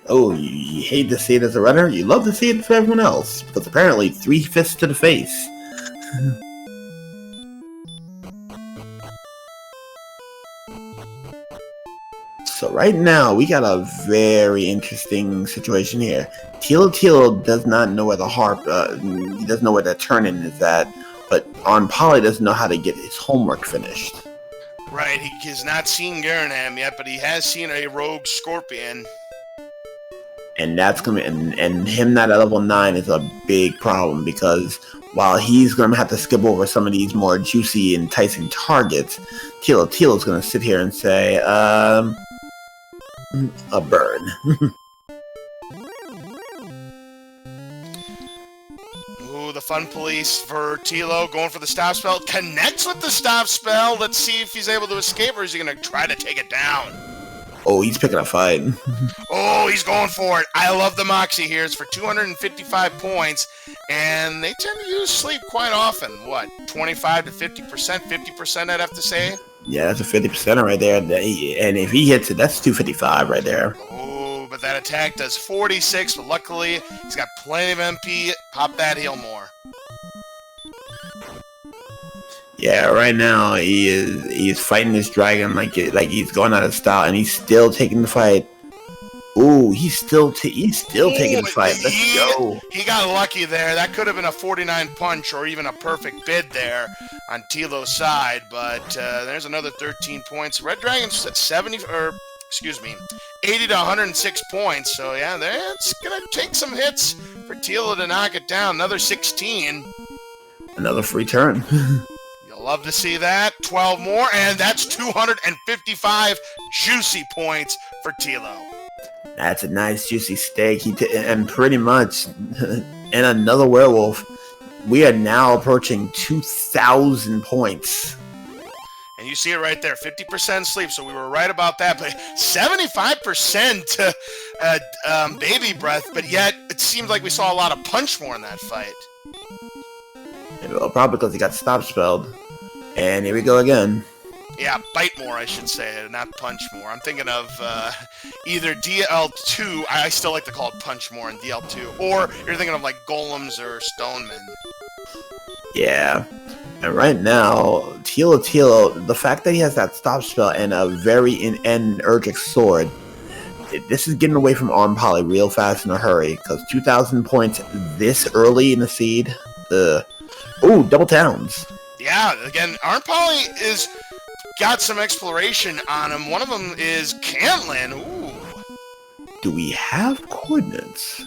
Oh, you hate to see it as a runner? You love to see it for everyone else, because apparently 3 fists to the face. So right now, we got a very interesting situation here. Thilotilo does not know where the harp, he doesn't know where the turn-in is at, but arnpoly doesn't know how to get his homework finished. Right, he has not seen Garanham yet, but he has seen a rogue scorpion. And that's gonna and him not at level 9 is a big problem, because while he's gonna have to skip over some of these more juicy, enticing targets, Thilotilo's gonna sit here and say, a burn. Ooh, the fun police for Tilo going for the stop spell. Connects with the stop spell. Let's see if he's able to escape, or is he going to try to take it down? Oh, he's picking a fight. Oh, he's going for it. I love the Moxie here. It's for 255 points, and they tend to use sleep quite often. What, 25 to 50%? 50%, I'd have to say? Yeah, that's a 50% right there. And if he hits it, that's 255 right there. Oh, but that attack does 46, but luckily he's got plenty of MP. Pop that heal more. Yeah, right now he's fighting this dragon like he's going out of style, and he's still taking the fight. Ooh, he's still taking the fight. Let's go. He got lucky there. That could have been a 49 punch or even a perfect bid there on Tilo's side, but there's another 13 points. Red Dragon's at 80 to 106 points. So yeah, it's gonna take some hits for Tilo to knock it down. Another 16. Another free turn. You'll love to see that. 12 more, and that's 255 juicy points for Tilo. That's a nice juicy steak. And pretty much, and another werewolf. We are now approaching 2,000 points. And you see it right there, 50% sleep, so we were right about that. But 75% baby breath, but yet it seems like we saw a lot of punch more in that fight. Well, probably because he got stop spelled. And here we go again. Yeah, bite more, I should say, not punch more. I'm thinking of either DL2, I still like to call it punch more in DL2, or you're thinking of like golems or stonemen. Yeah. And right now, Thilotilo, the fact that he has that stop spell and a very energic sword, this is getting away from arnpoly real fast in a hurry, because 2,000 points this early in the seed. Ooh, double towns. Yeah, again, arnpoly is got some exploration on him. One of them is Cantlin. Ooh. Do we have coordinates?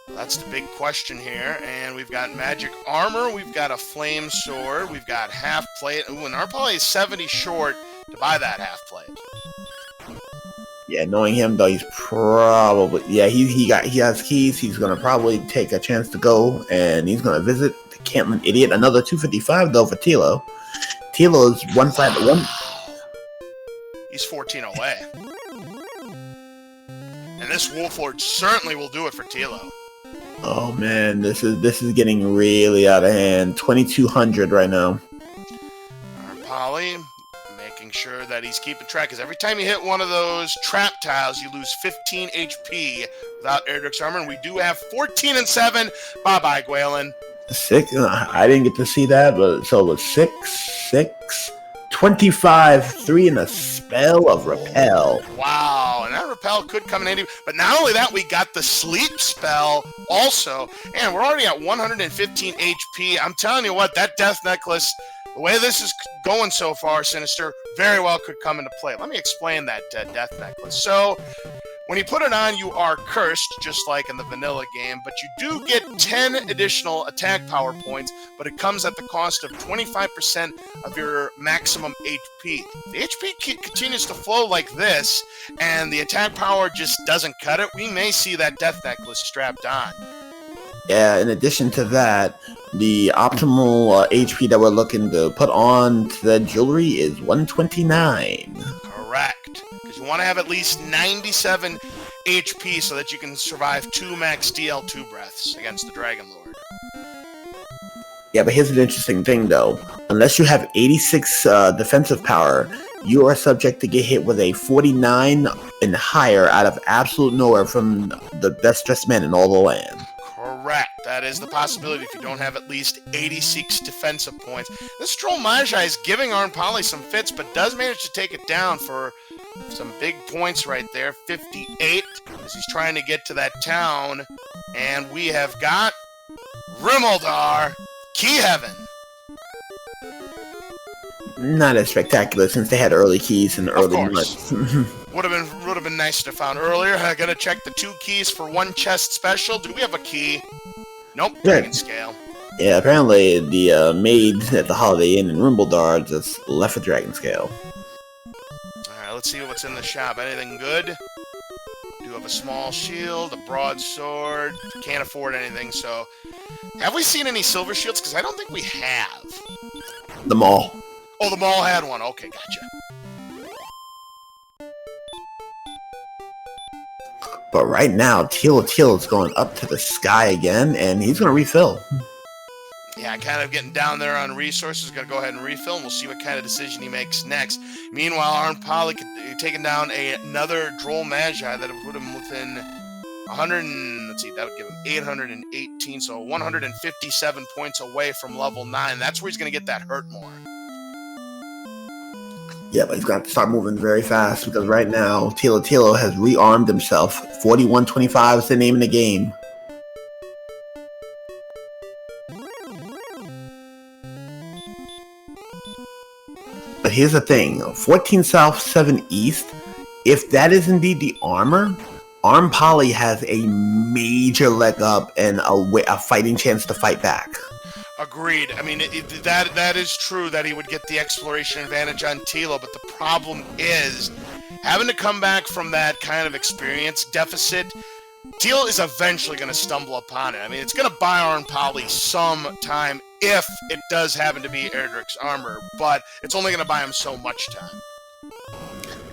That's the big question here. And we've got magic armor. We've got a flame sword. We've got half plate. Ooh, and arnpoly is 70 short to buy that half plate. Yeah, knowing him though, he's probably he has keys. He's gonna probably take a chance to go, and he's gonna visit the Cantlin idiot. Another 255 though for Tilo. Tilo's one fight. He's 14 away. And this Wolflord certainly will do it for Tilo. Oh man, this is getting really out of hand. 2,200 right now. arnpoly making sure that he's keeping track, because every time you hit one of those trap tiles, you lose 15 HP without Erdrick's armor, and we do have 14 and 7. Bye-bye, Gwalen. 6. I didn't get to see that, but so it was 6, 25, 3, and a spell of repel. Wow, and that repel could come in handy. But not only that, we got the sleep spell also, and we're already at 115 HP. I'm telling you what, that death necklace, the way this is going so far, Sinister, very well could come into play. Let me explain that death necklace. So, when you put it on, you are cursed, just like in the vanilla game, but you do get 10 additional attack power points, but it comes at the cost of 25% of your maximum HP. If the HP continues to flow like this, and the attack power just doesn't cut it, we may see that death necklace strapped on. Yeah, in addition to that, the optimal HP that we're looking to put on to the jewelry is 129. Correct. Because you want to have at least 97 HP so that you can survive 2 max DL2 breaths against the Dragon Lord. Yeah, but here's an interesting thing, though. Unless you have 86 defensive power, you are subject to get hit with a 49 and higher out of absolute nowhere from the best dressed man in all the land. Correct. That is the possibility if you don't have at least 86 defensive points. This Troll Magi is giving arnpoly some fits, but does manage to take it down for some big points right there. 58 as he's trying to get to that town. And we have got Rimmeldar, Key Heaven. Not as spectacular since they had early keys in the early months. Would have been nice to found earlier. I gotta check the 2 keys for 1 chest special. Do we have a key? Nope. Dragon scale. Yeah, apparently the maid at the Holiday Inn in Rimmeldar just left with Dragon Scale. Alright, let's see what's in the shop. Anything good? Do have a small shield, a broadsword. Can't afford anything, so... Have we seen any silver shields? Because I don't think we have. The mall. Oh, the mall had one. Okay, gotcha. But right now, Thilotilo is going up to the sky again, and he's going to refill. Yeah, kind of getting down there on resources. Got to go ahead and refill, and we'll see what kind of decision he makes next. Meanwhile, arnpoly taking down another Droll Magi that would put him within 100. Let's see, that would give him 818, so 157 points away from level 9. That's where he's going to get that hurt more. Yeah, but he's got to start moving very fast because right now, Thilotilo has rearmed himself. 4125 is the name of the game. But here's the thing, 14 south, 7 east, if that is indeed the armor, arnpoly has a major leg up and a fighting chance to fight back. Agreed. I mean, that is true that he would get the exploration advantage on Tilo, but the problem is having to come back from that kind of experience deficit. Tilo is eventually going to stumble upon it. I mean, it's going to buy arnpoly some time if it does happen to be Erdrick's armor, but it's only going to buy him so much time.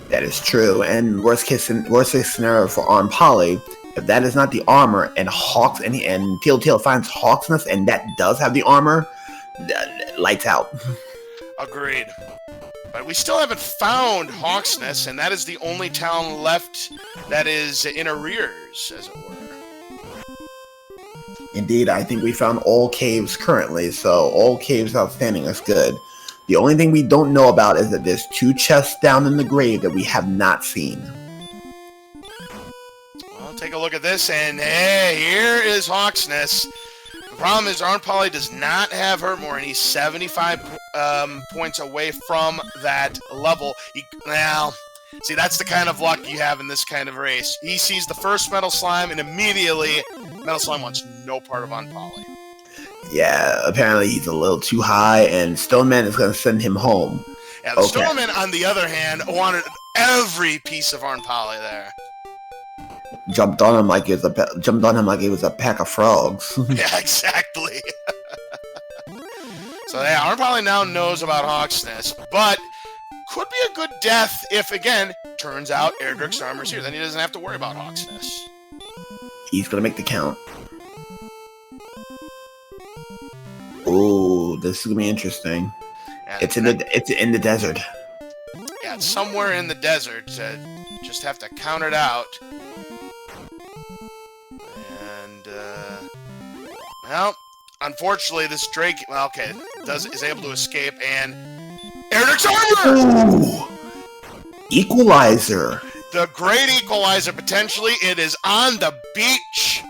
That is true, and worst case scenario for arnpoly, if that is not the armor, and Hawks and Thilotilo finds Hawksness, and that does have the armor, lights out. Agreed. But we still haven't found Hawksness, and that is the only town left that is in arrears, as it were. Indeed, I think we found all caves currently, so all caves outstanding is good. The only thing we don't know about is that there's 2 chests down in the grave that we have not seen. Well, take a look at this, and hey, here is Hawksness. The problem is arnpoly does not have Hurtmore, and he's 75 points away from that level. Now, see, that's the kind of luck you have in this kind of race. He sees the first Metal Slime, and immediately, Metal Slime wants no part of arnpoly. Yeah, apparently he's a little too high, and Stoneman is going to send him home. Yeah, the Stoneman, on the other hand, wanted every piece of arnpoly there. Jumped on him like it was a pack of frogs. Yeah, exactly. So yeah, arnpoly now knows about Hawksness, but could be a good death if, again, turns out Erdrick's armor's here. Then he doesn't have to worry about Hawksness. He's going to make the count. Ooh, this is gonna be interesting. Yeah, it's in the desert. Yeah, it's somewhere in the desert. Just have to count it out. And well, unfortunately, this Drake, well, okay, is able to escape, and Erdrick's armor. Ooh, Equalizer. The great equalizer, potentially. It is on the beach.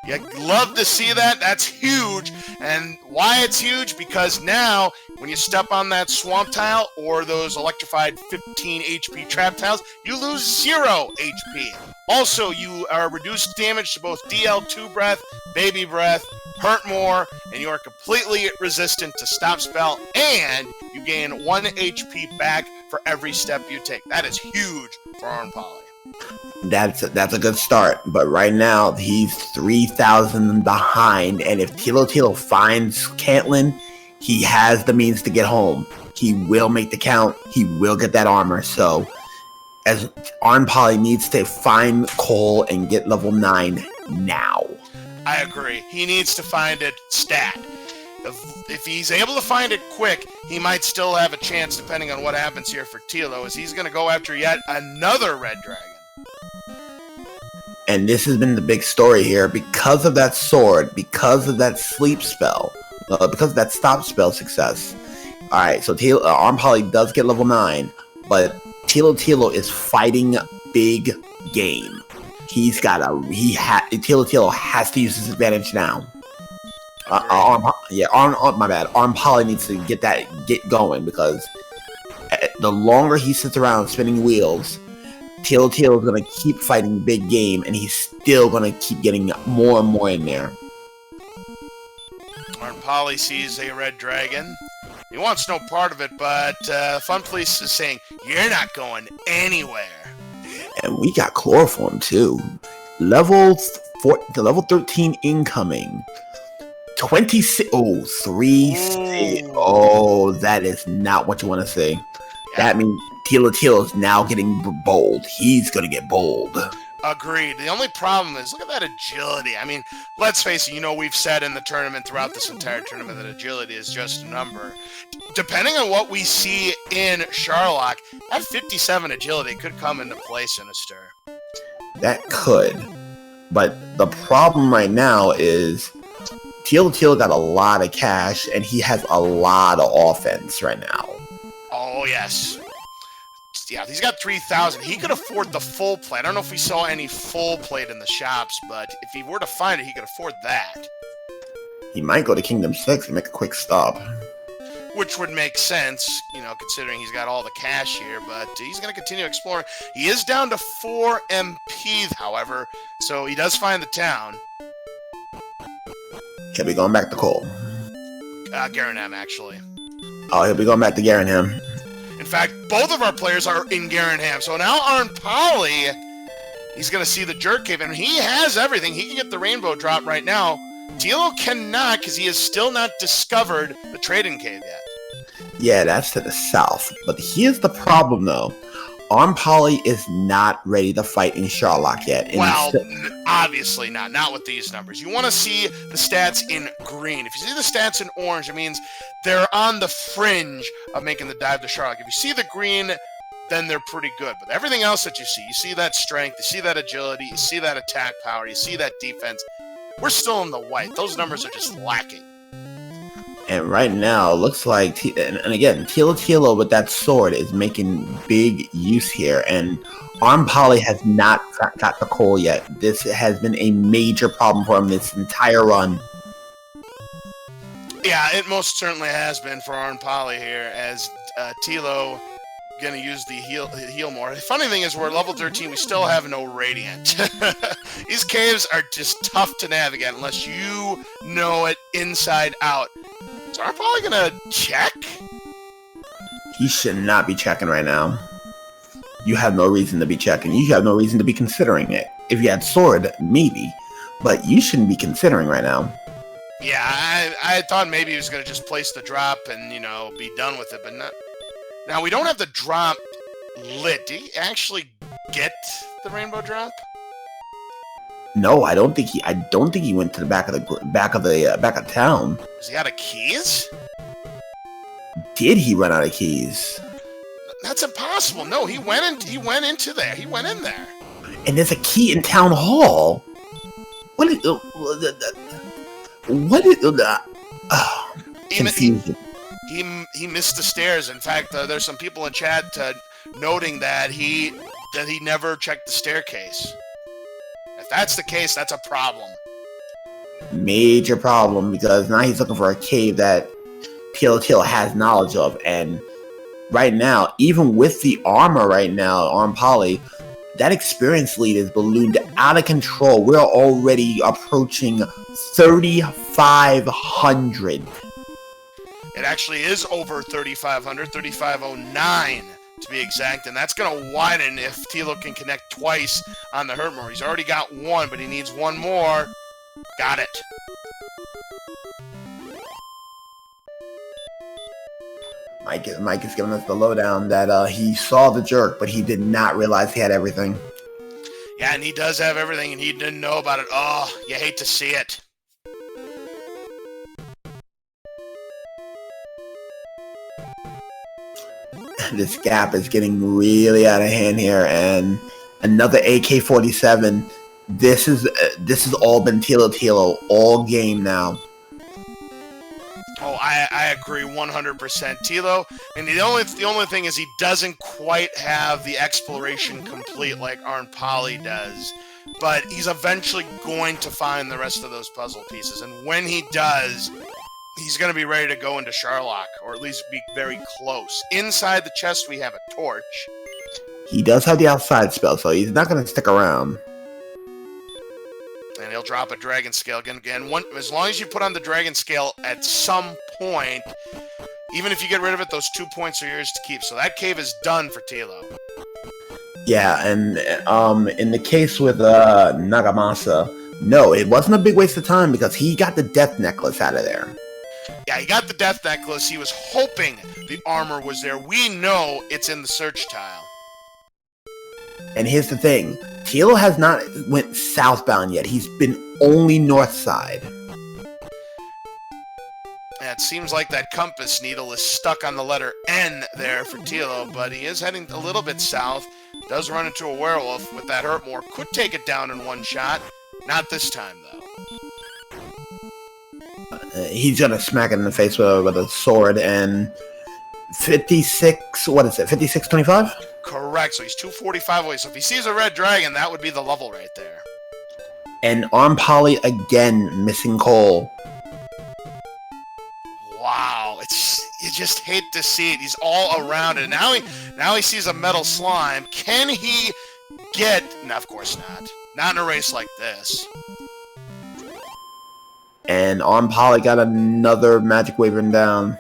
You love to see that. That's huge. And why it's huge? Because now, when you step on that swamp tile or those electrified 15 HP trap tiles, you lose 0 HP. Also, you are reduced damage to both DL2 breath, baby breath, hurt more, and you are completely resistant to stop spell, and you gain 1 HP back for every step you take. That is huge for arnpoly. That's a good start, but right now he's 3,000 behind, and if Thilotilo finds Cantlin, he has the means to get home. He will make the count. He will get that armor. So, as arnpoly needs to find Cole and get level 9 now. I agree. He needs to find it stat. If he's able to find it quick, he might still have a chance, depending on what happens here for Tilo, as he's going to go after yet another red dragon. And this has been the big story here. Because of that sword, because of that sleep spell, because of that stop spell success. Alright, so arnpoly does get level 9, but Thilotilo is fighting big game. Thilotilo has to use his advantage now. My bad. Arnpoly needs to get going, because the longer he sits around spinning wheels, Thilotilo is going to keep fighting big game, and he's still going to keep getting more and more in there. Arnpoly sees a red dragon. He wants no part of it, but Fun Police is saying, "You're not going anywhere." And we got chloroform too. Level 13 incoming. 26. Oh, 3. Oh, that is not what you want to see. Yeah. That means Thilotilo is now getting bold. He's going to get bold. Agreed. The only problem is, look at that agility. I mean, let's face it, we've said in the tournament, throughout this entire tournament, that agility is just a number. Depending on what we see in Sherlock, that 57 agility could come into play, Sinister. That could. But the problem right now is Thilotilo got a lot of cash, and he has a lot of offense right now. Oh, yes. Yeah, he's got 3,000. He could afford the full plate. I don't know if we saw any full plate in the shops, but if he were to find it, he could afford that. He might go to Kingdom 6 and make a quick stop. Which would make sense, considering he's got all the cash here, but he's going to continue exploring. He is down to 4 MP, however, so he does find the town. He'll be going back to Cole. Garanham, actually. Oh, he'll be going back to Garanham. In fact, both of our players are in Garanham, so now Arnpoly, he's going to see the Jerk Cave, and he has everything. He can get the Rainbow Drop right now. Tilo cannot, because he has still not discovered the Trading Cave yet. Yeah, that's to the south. But here's the problem, though. Arnpoly is not ready to fight in Sherlock yet. Well, obviously not. Not with these numbers. You want to see the stats in green. If you see the stats in orange, it means they're on the fringe of making the dive to Sherlock. If you see the green, then they're pretty good. But everything else that you see that strength, you see that agility, you see that attack power, you see that defense, we're still in the white. Those numbers are just lacking. And right now, it looks like, and again, Thilotilo with that sword is making big use here. And Arnpoly has not got the coal yet. This has been a major problem for him this entire run. Yeah, it most certainly has been for Arnpoly here, as Tilo going to use the heal more. The funny thing is, we're at level 13, we still have no Radiant. These caves are just tough to navigate unless you know it inside out. So I'm probably going to check? He should not be checking right now. You have no reason to be checking. You have no reason to be considering it. If you had sword, maybe. But you shouldn't be considering right now. Yeah, I thought maybe he was going to just place the drop and, be done with it, but not. Now, we don't have the drop lit. Did he actually get the rainbow drop? No, I don't think he went to the back of town. Is he out of keys? Did he run out of keys? That's impossible. No, he went into there. He went in there. And there's a key in town hall. Confusion. He missed the stairs. In fact, there's some people in chat noting that he never checked the staircase. If that's the case, that's a problem. Major problem, because now he's looking for a cave that Thilotilo has knowledge of, and right now, even with the armor right now, Arnpoly, that experience lead is ballooned out of control. We're already approaching 3,500. It actually is over 3,500, 3,509 to be exact, and that's going to widen if Tilo can connect twice on the Hurtmore. He's already got one, but he needs one more. Got it. Mike is giving us the lowdown that he saw the jerk, but he did not realize he had everything. Yeah, and he does have everything, and he didn't know about it. Oh, you hate to see it. This gap is getting really out of hand here, and another AK-47. This has all been Thilotilo all game now. Oh, I agree 100%. Tilo, and the only thing is he doesn't quite have the exploration complete like arnpoly does, but he's eventually going to find the rest of those puzzle pieces, and when he does, he's going to be ready to go into Sherlock, or at least be very close. Inside the chest, we have a torch. He does have the outside spell, so he's not going to stick around. And he'll drop a dragon scale again. As long as you put on the dragon scale at some point, even if you get rid of it, those 2 points are yours to keep. So that cave is done for Tilo. Yeah, and in the case with Nagamasa, no, it wasn't a big waste of time because he got the death necklace out of there. Yeah, he got the death necklace. He was hoping the armor was there. We know it's in the search tile. And here's the thing. Tilo has not went southbound yet. He's been only north side. Yeah, it seems like that compass needle is stuck on the letter N there for Tilo, but he is heading a little bit south. Does run into a werewolf with that Hurtmore. Could take it down in one shot. Not this time, though. He's going to smack it in the face with a sword and 56, what is it, 56-25? Correct, so he's 245 away. So if he sees a red dragon, that would be the level right there. And arnpoly again missing coal. Wow, you just hate to see it. He's all around it. Now he sees a metal slime. Can he get? No, of course not. Not in a race like this. And arnpoly got another magic wavering down.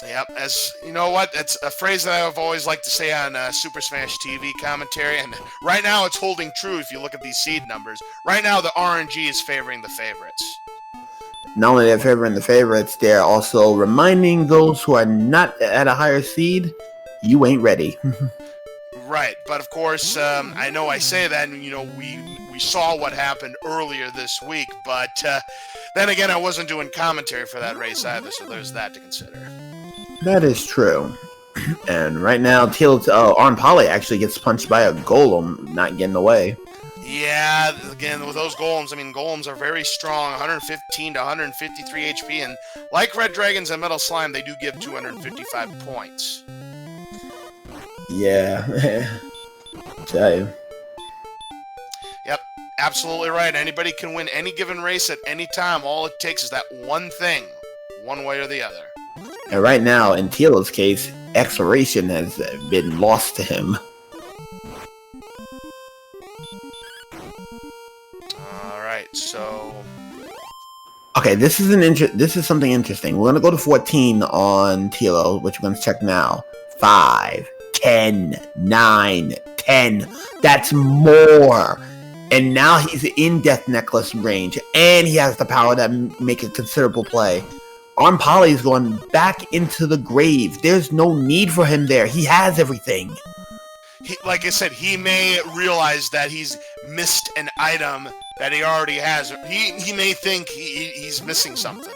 Yep, as you know what, it's a phrase that I've always liked to say on Super Smash TV commentary, and right now it's holding true if you look at these seed numbers. Right now the RNG is favoring the favorites. Not only they're favoring the favorites, they're also reminding those who are not at a higher seed, you ain't ready. Right, but of course, I know I say that, and we saw what happened earlier this week, but then again, I wasn't doing commentary for that race either, so there's that to consider. That is true. And right now, arnpoly actually gets punched by a golem, not getting away. Yeah, again, with those golems, I mean, golems are very strong, 115 to 153 HP, and like red dragons and metal slime, they do give 255 points. Yeah, tell you. Yep, absolutely right. Anybody can win any given race at any time. All it takes is that one thing, one way or the other. And right now, in Tilo's case, exploration has been lost to him. Alright, so... Okay, this is something interesting. We're going to go to 14 on Tilo, which we're going to check now. 5, 10, 9, 10. That's more! And now he's in Death Necklace range, and he has the power to make a considerable play. arnpoly is going back into the grave. There's no need for him there. He has everything. Like I said, he may realize that he's missed an item that he already has. He may think he's missing something.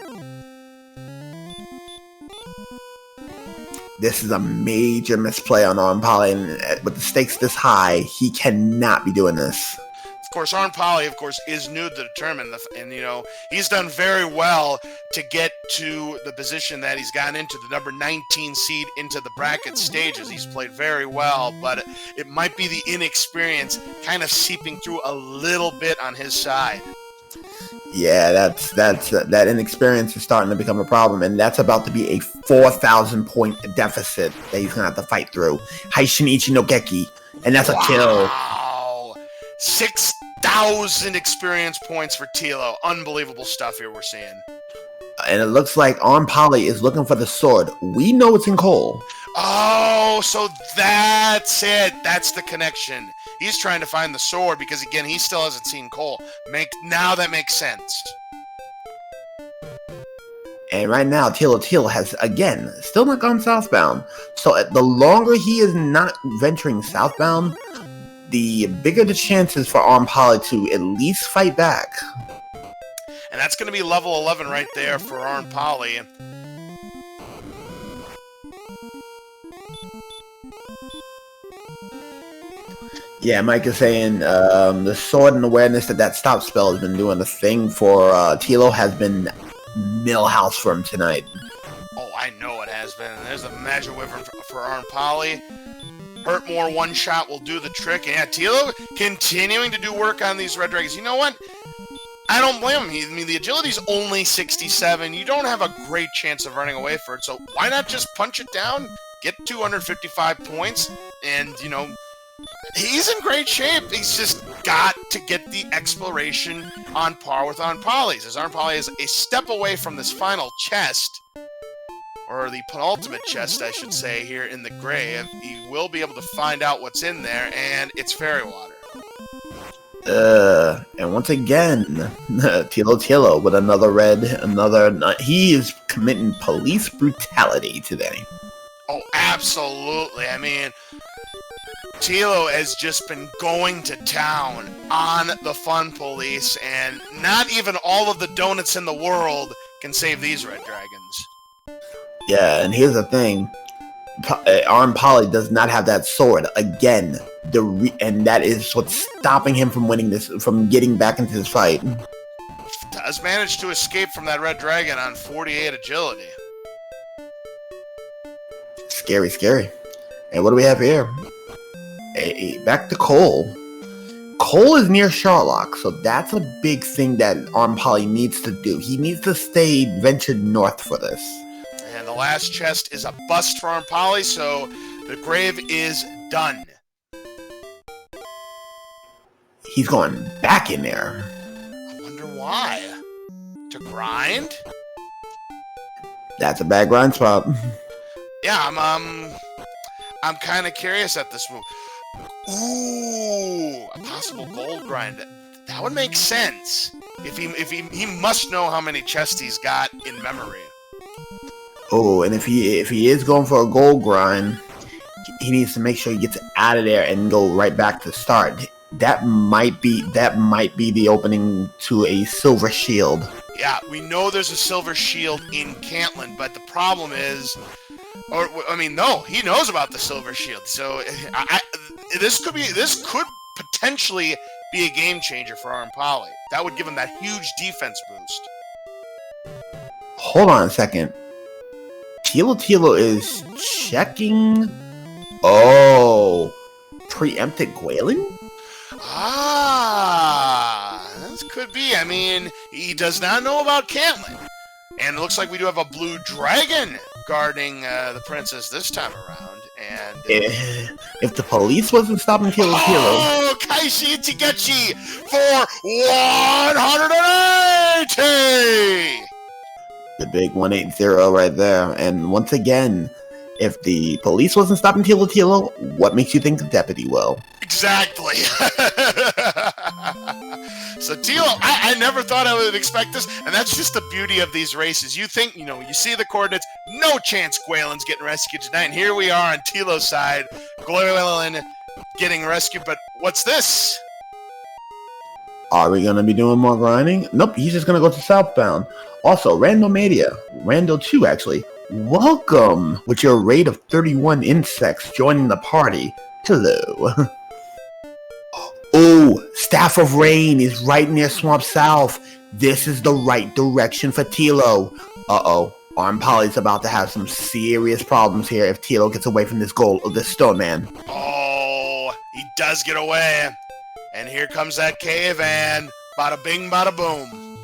This is a major misplay on arnpoly, and with the stakes this high, he cannot be doing this. Of course, arnpoly, is new to the tournament, and, he's done very well to get to the position that he's gotten into, the number 19 seed into the bracket stages. He's played very well, but it might be the inexperience kind of seeping through a little bit on his side. Yeah, that inexperience is starting to become a problem, and that's about to be a 4,000 point deficit that he's gonna have to fight through. Haishinichi no Geki, and that's a kill. Wow, 6,000 experience points for Tilo. Unbelievable stuff here we're seeing. And it looks like arnpoly is looking for the sword. We know it's in coal. Oh, so that's it. That's the connection. He's trying to find the sword because, again, he still hasn't seen coal. Now that makes sense. And right now, Thilotilo has, again, still not gone southbound. So the longer he is not venturing southbound, the bigger the chances for arnpoly to at least fight back. And that's going to be level 11 right there for arnpoly. Yeah, Mike is saying the sword and awareness that stop spell has been doing the thing for Tilo has been millhouse for him tonight. Oh, I know it has been. There's a magic wyvern for arnpoly. Hurt more one shot will do the trick. And yeah, Tilo continuing to do work on these red dragons. You know what? I don't blame him. I mean, the agility's only 67. You don't have a great chance of running away for it. So why not just punch it down, get 255 points, and, you know, he's in great shape. He's just got to get the exploration on par with arnpoly's. As arnpoly is a step away from this final chest, or the penultimate chest, I should say, here in the grave. He will be able to find out what's in there, and it's fairy water. And once again, Thilotilo with he is committing police brutality today. Oh, absolutely. I mean, Tilo has just been going to town on the fun police, and not even all of the donuts in the world can save these red dragons. Yeah, and here's the thing. arnpoly does not have that sword. Again, and that is what's stopping him from winning this, from getting back into this fight. Does manage to escape from that red dragon on 48 agility. Scary, scary. And what do we have here? Back to Cole. Cole is near Sherlock, so that's a big thing that arnpoly needs to do. He needs to stay ventured north for this. And the last chest is a bust for arnpoly, so the grave is done. He's going back in there. I wonder why. To grind? That's a bad grind spot. Yeah, I'm kind of curious at this move. Ooh, a possible gold grind. That would make sense. If he must know how many chests he's got in memory. Oh, and if he is going for a gold grind, he needs to make sure he gets out of there and go right back to start. That might be the opening to a silver shield. Yeah, we know there's a silver shield in Cantland, but the problem is, no, he knows about the silver shield. So this could potentially be a game changer for arnpoly. That would give him that huge defense boost. Hold on a second. Thilotilo is checking. Oh, preempted Gwailing? Ah, this could be. I mean, he does not know about Cantland. And it looks like we do have a blue dragon guarding the princess this time around. And if the police wasn't stopping Thilotilo... Oh, Kaishi Itigechi for 180! The big 180 right there. And once again, if the police wasn't stopping Thilotilo, what makes you think the deputy will? Exactly. So Tilo, I never thought I would expect this, and that's just the beauty of these races. You think, you see the coordinates, no chance Gwailen's getting rescued tonight, and here we are on Tilo's side, Gwailen getting rescued, but what's this? Are we going to be doing more grinding? Nope, he's just going to go to Southbound. Also, Rando 2 actually, welcome with your raid of 31 insects joining the party. Hello. Oh, Staff of Rain is right near Swamp South. This is the right direction for Tilo. Uh-oh, arnpoly's about to have some serious problems here if Tilo gets away from this stone man. Oh, he does get away. And here comes that cave, and bada bing, bada boom.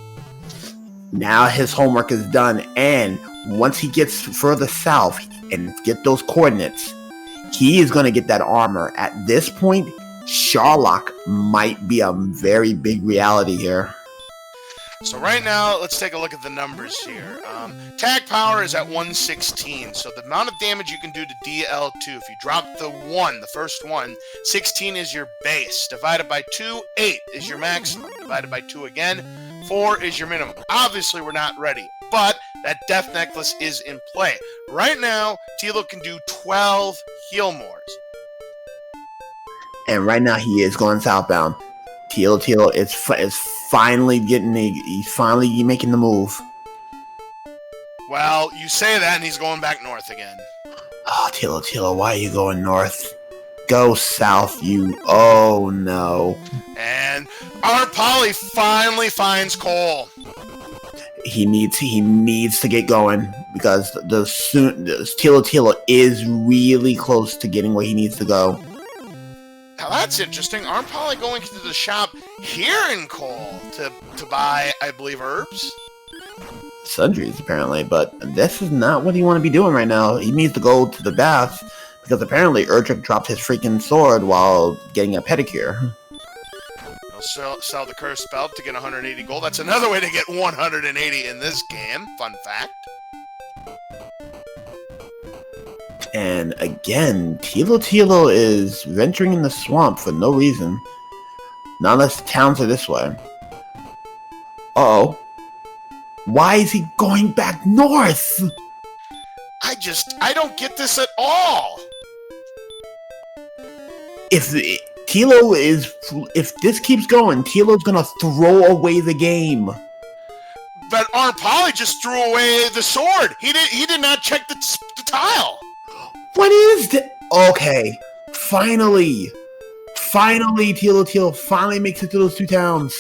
Now his homework is done, and once he gets further south and get those coordinates, he is going to get that armor. At this point, Sherlock might be a very big reality here. So right now, let's take a look at the numbers here. Tag power is at 116, so the amount of damage you can do to DL2, if you drop the 1, the first one, 16 is your base. Divided by 2, 8 is your maximum. Divided by 2 again, 4 is your minimum. Obviously, we're not ready, but that death necklace is in play. Right now, Tilo can do 12 heal mores. And right now, he is going southbound. Thilo is finally he's finally making the move. Well, you say that, and he's going back north again. Oh, Thilo, why are you going north? Go south, you. Oh, no. And arnpoly finally finds Cole. He needs to get going because the Thilotilo is really close to getting where he needs to go. Now that's interesting. arnpoly going to the shop here in Cole to buy, I believe, herbs? Sundries, apparently, but this is not what he want to be doing right now. He needs to go to the bath because apparently Erdrick dropped his freaking sword while getting a pedicure. Sell the cursed spell to get 180 gold. That's another way to get 180 in this game. Fun fact. And again, Thilotilo is venturing in the swamp for no reason. Not unless the towns are this way. Uh-oh. Why is he going back north? I don't get this at all. If this keeps going, Tilo's gonna throw away the game. But arnpoly just threw away the sword. He did not check the tile. What is that? Okay, finally, Thilotilo finally makes it to those two towns.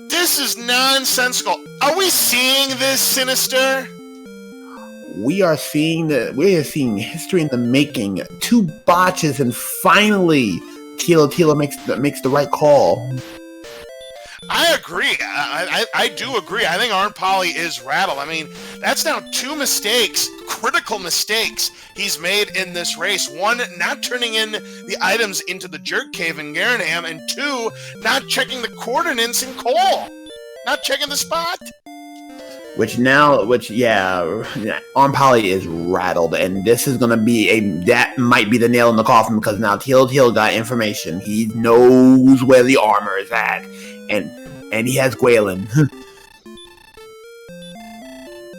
This is nonsensical. Are we seeing this, Sinister? We are seeing history in the making. 2 botches, and finally, Thilotilo makes the right call. I agree. I do agree. I think arnpoly is rattled. I mean, that's now 2 mistakes, critical mistakes he's made in this race. 1, not turning in the items into the jerk cave in Garanham, and 2, not checking the coordinates in Cole. Not checking the spot. arnpoly is rattled, and this is gonna be that might be the nail in the coffin because now Thilotilo got information. He knows where the armor is at, and he has Gwaelin.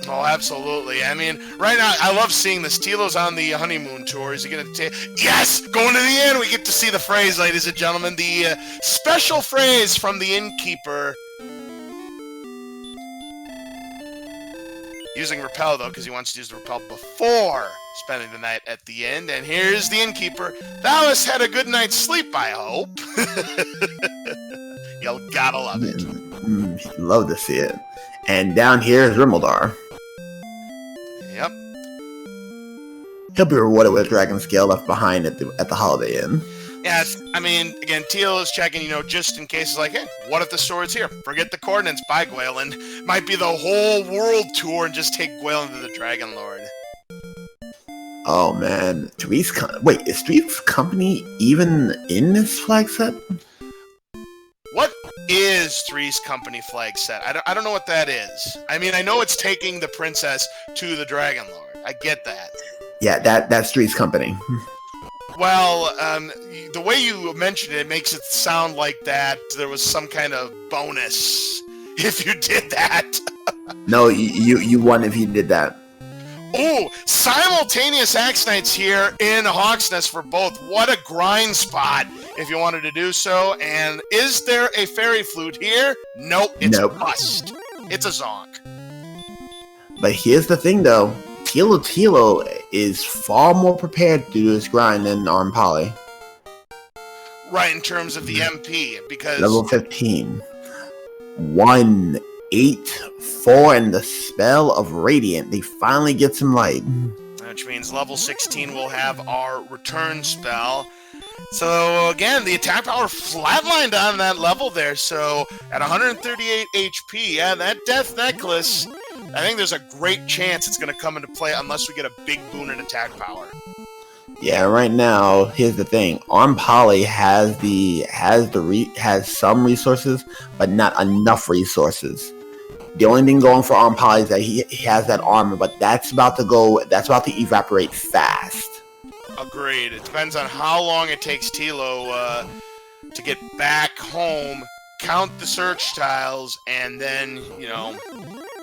Oh, absolutely. I mean, right now, I love seeing this. Tilo's on the honeymoon tour. Is he going to take... Yes! Going to the inn! We get to see the phrase, ladies and gentlemen. The special phrase from the innkeeper. Using repel, though, because he wants to use the repel before spending the night at the inn. And here's the innkeeper. Thou hast had a good night's sleep, I hope. You'll gotta love it. Love to see it. And down here is Rimuldar. Yep. He'll be rewarded with a dragon scale left behind at the Holiday Inn. Yeah, I mean, again, Teal is checking, just in case, like, hey, what if the sword's here? Forget the coordinates, buy Gwaelin. Might be the whole world tour and just take Gwaelin to the Dragon Lord. Oh, man. Wait, is Three's Company even in this flag set? What is Three's Company flag set? I don't know what that is. I mean, I know it's taking the princess to the Dragon Lord. I get that. Yeah, that's Three's Company. Well, the way you mentioned it makes it sound like that there was some kind of bonus if you did that. No, you won if you did that. Ooh, simultaneous Axe Knights here in Hawksnest for both. What a grind spot if you wanted to do so. And is there a fairy flute here? Nope, it's a bust. It's a zonk. But here's the thing, though. Thilotilo is far more prepared to do this grind than arnpoly. Right, in terms of the MP, because... Level 15. 1, 8, 4, and the Spell of Radiant. They finally get some light. Which means level 16 will have our return spell. So, again, the attack power flatlined on that level there. So, at 138 HP, yeah, that Death Necklace... I think there's a great chance it's going to come into play unless we get a big boon in attack power. Yeah, right now, here's the thing. arnpoly has some resources, but not enough resources. The only thing going for arnpoly is that he has that armor, but that's about to evaporate fast. Agreed. It depends on how long it takes Tilo to get back home, count the search tiles, and then,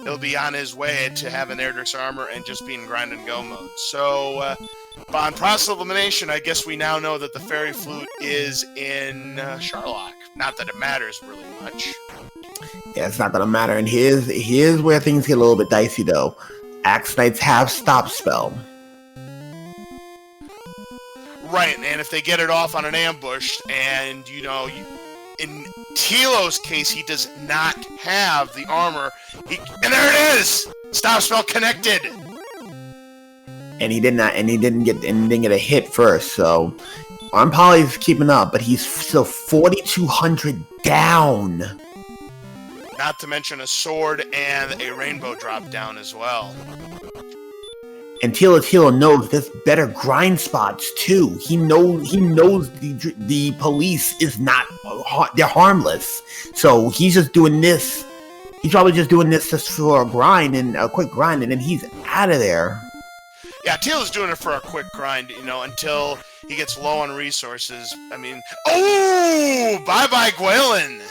he'll be on his way to having Erdrick's armor and just be in grind and go mode. So, on process of elimination, I guess we now know that the Fairy Flute is in Sharlock. Not that it matters really much. Yeah, it's not gonna matter. And here's where things get a little bit dicey, though. Axe Knights have Stop Spell. Right, and if they get it off on an ambush, and, in Tilo's case, he does not have the armor. And there it is! Stop spell connected! And he didn't get a hit first, so arnpoly's keeping up, but he's still 4,200 down. Not to mention a sword and a rainbow drop down as well. And Thilotilo knows there's better grind spots too. He knows the police is not, they're harmless. So he's just doing this. He's probably just doing this just for a grind and a quick grind, and then he's out of there. Yeah, Tilo's doing it for a quick grind, until he gets low on resources. I mean, oh, bye-bye, Gwaelin.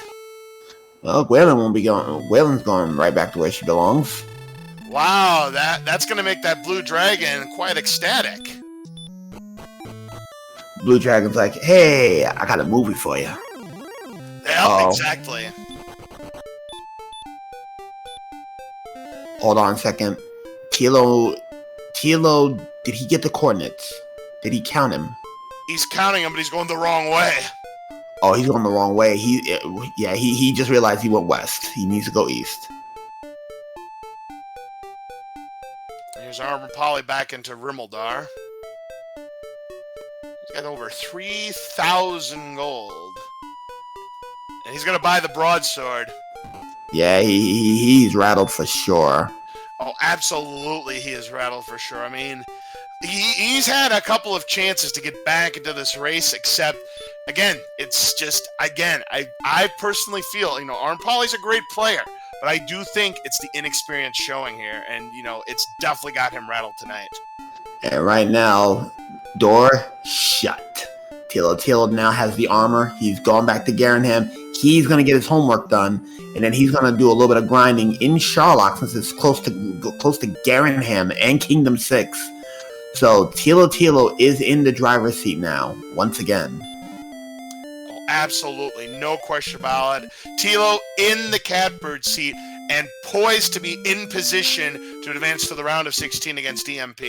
Well, Gwaelin won't be going. Gwaelin's going right back to where she belongs. Wow, that's going to make that blue dragon quite ecstatic. Blue Dragon's like, hey, I got a movie for you. Yeah, exactly. Hold on a second. Tilo, did he get the coordinates? Did he count him? He's counting him, but he's going the wrong way. Oh, he's going the wrong way. He just realized he went west. He needs to go east. Here's arnpoly back into Rimmildar. He's got over 3,000 gold. And he's going to buy the broadsword. Yeah, he's rattled for sure. Oh, absolutely he is rattled for sure. I mean, he's had a couple of chances to get back into this race, except, again, it's just, I personally feel, arnpoly's a great player, but I do think it's the inexperience showing here, and, it's definitely got him rattled tonight. And right now, door shut. Thilotilo now has the armor. He's gone back to Garanham. He's going to get his homework done, and then he's going to do a little bit of grinding in Sharlock since it's close to Garanham and Kingdom 6. So Thilotilo is in the driver's seat now, once again. Oh, absolutely, no question about it. Tilo in the catbird seat and poised to be in position to advance to the round of 16 against EMP.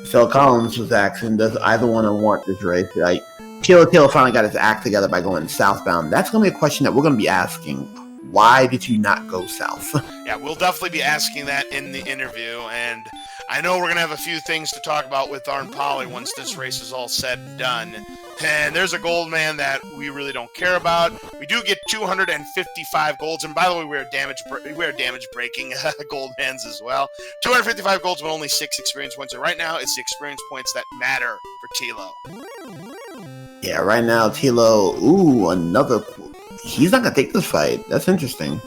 Phil Collins was asking, does either one want this race? Like, Thilotilo finally got his act together by going southbound. That's going to be a question that we're going to be asking. Why did you not go south? Yeah, we'll definitely be asking that in the interview, and I know we're going to have a few things to talk about with arnpoly once this race is all said and done. And there's a gold man that we really don't care about. We do get 255 golds, and by the way, we are damage breaking gold mans as well. 255 golds, but only 6 experience points. And right now, it's the experience points that matter for Tilo. Yeah, right now, Tilo, another... He's not going to take this fight. That's interesting.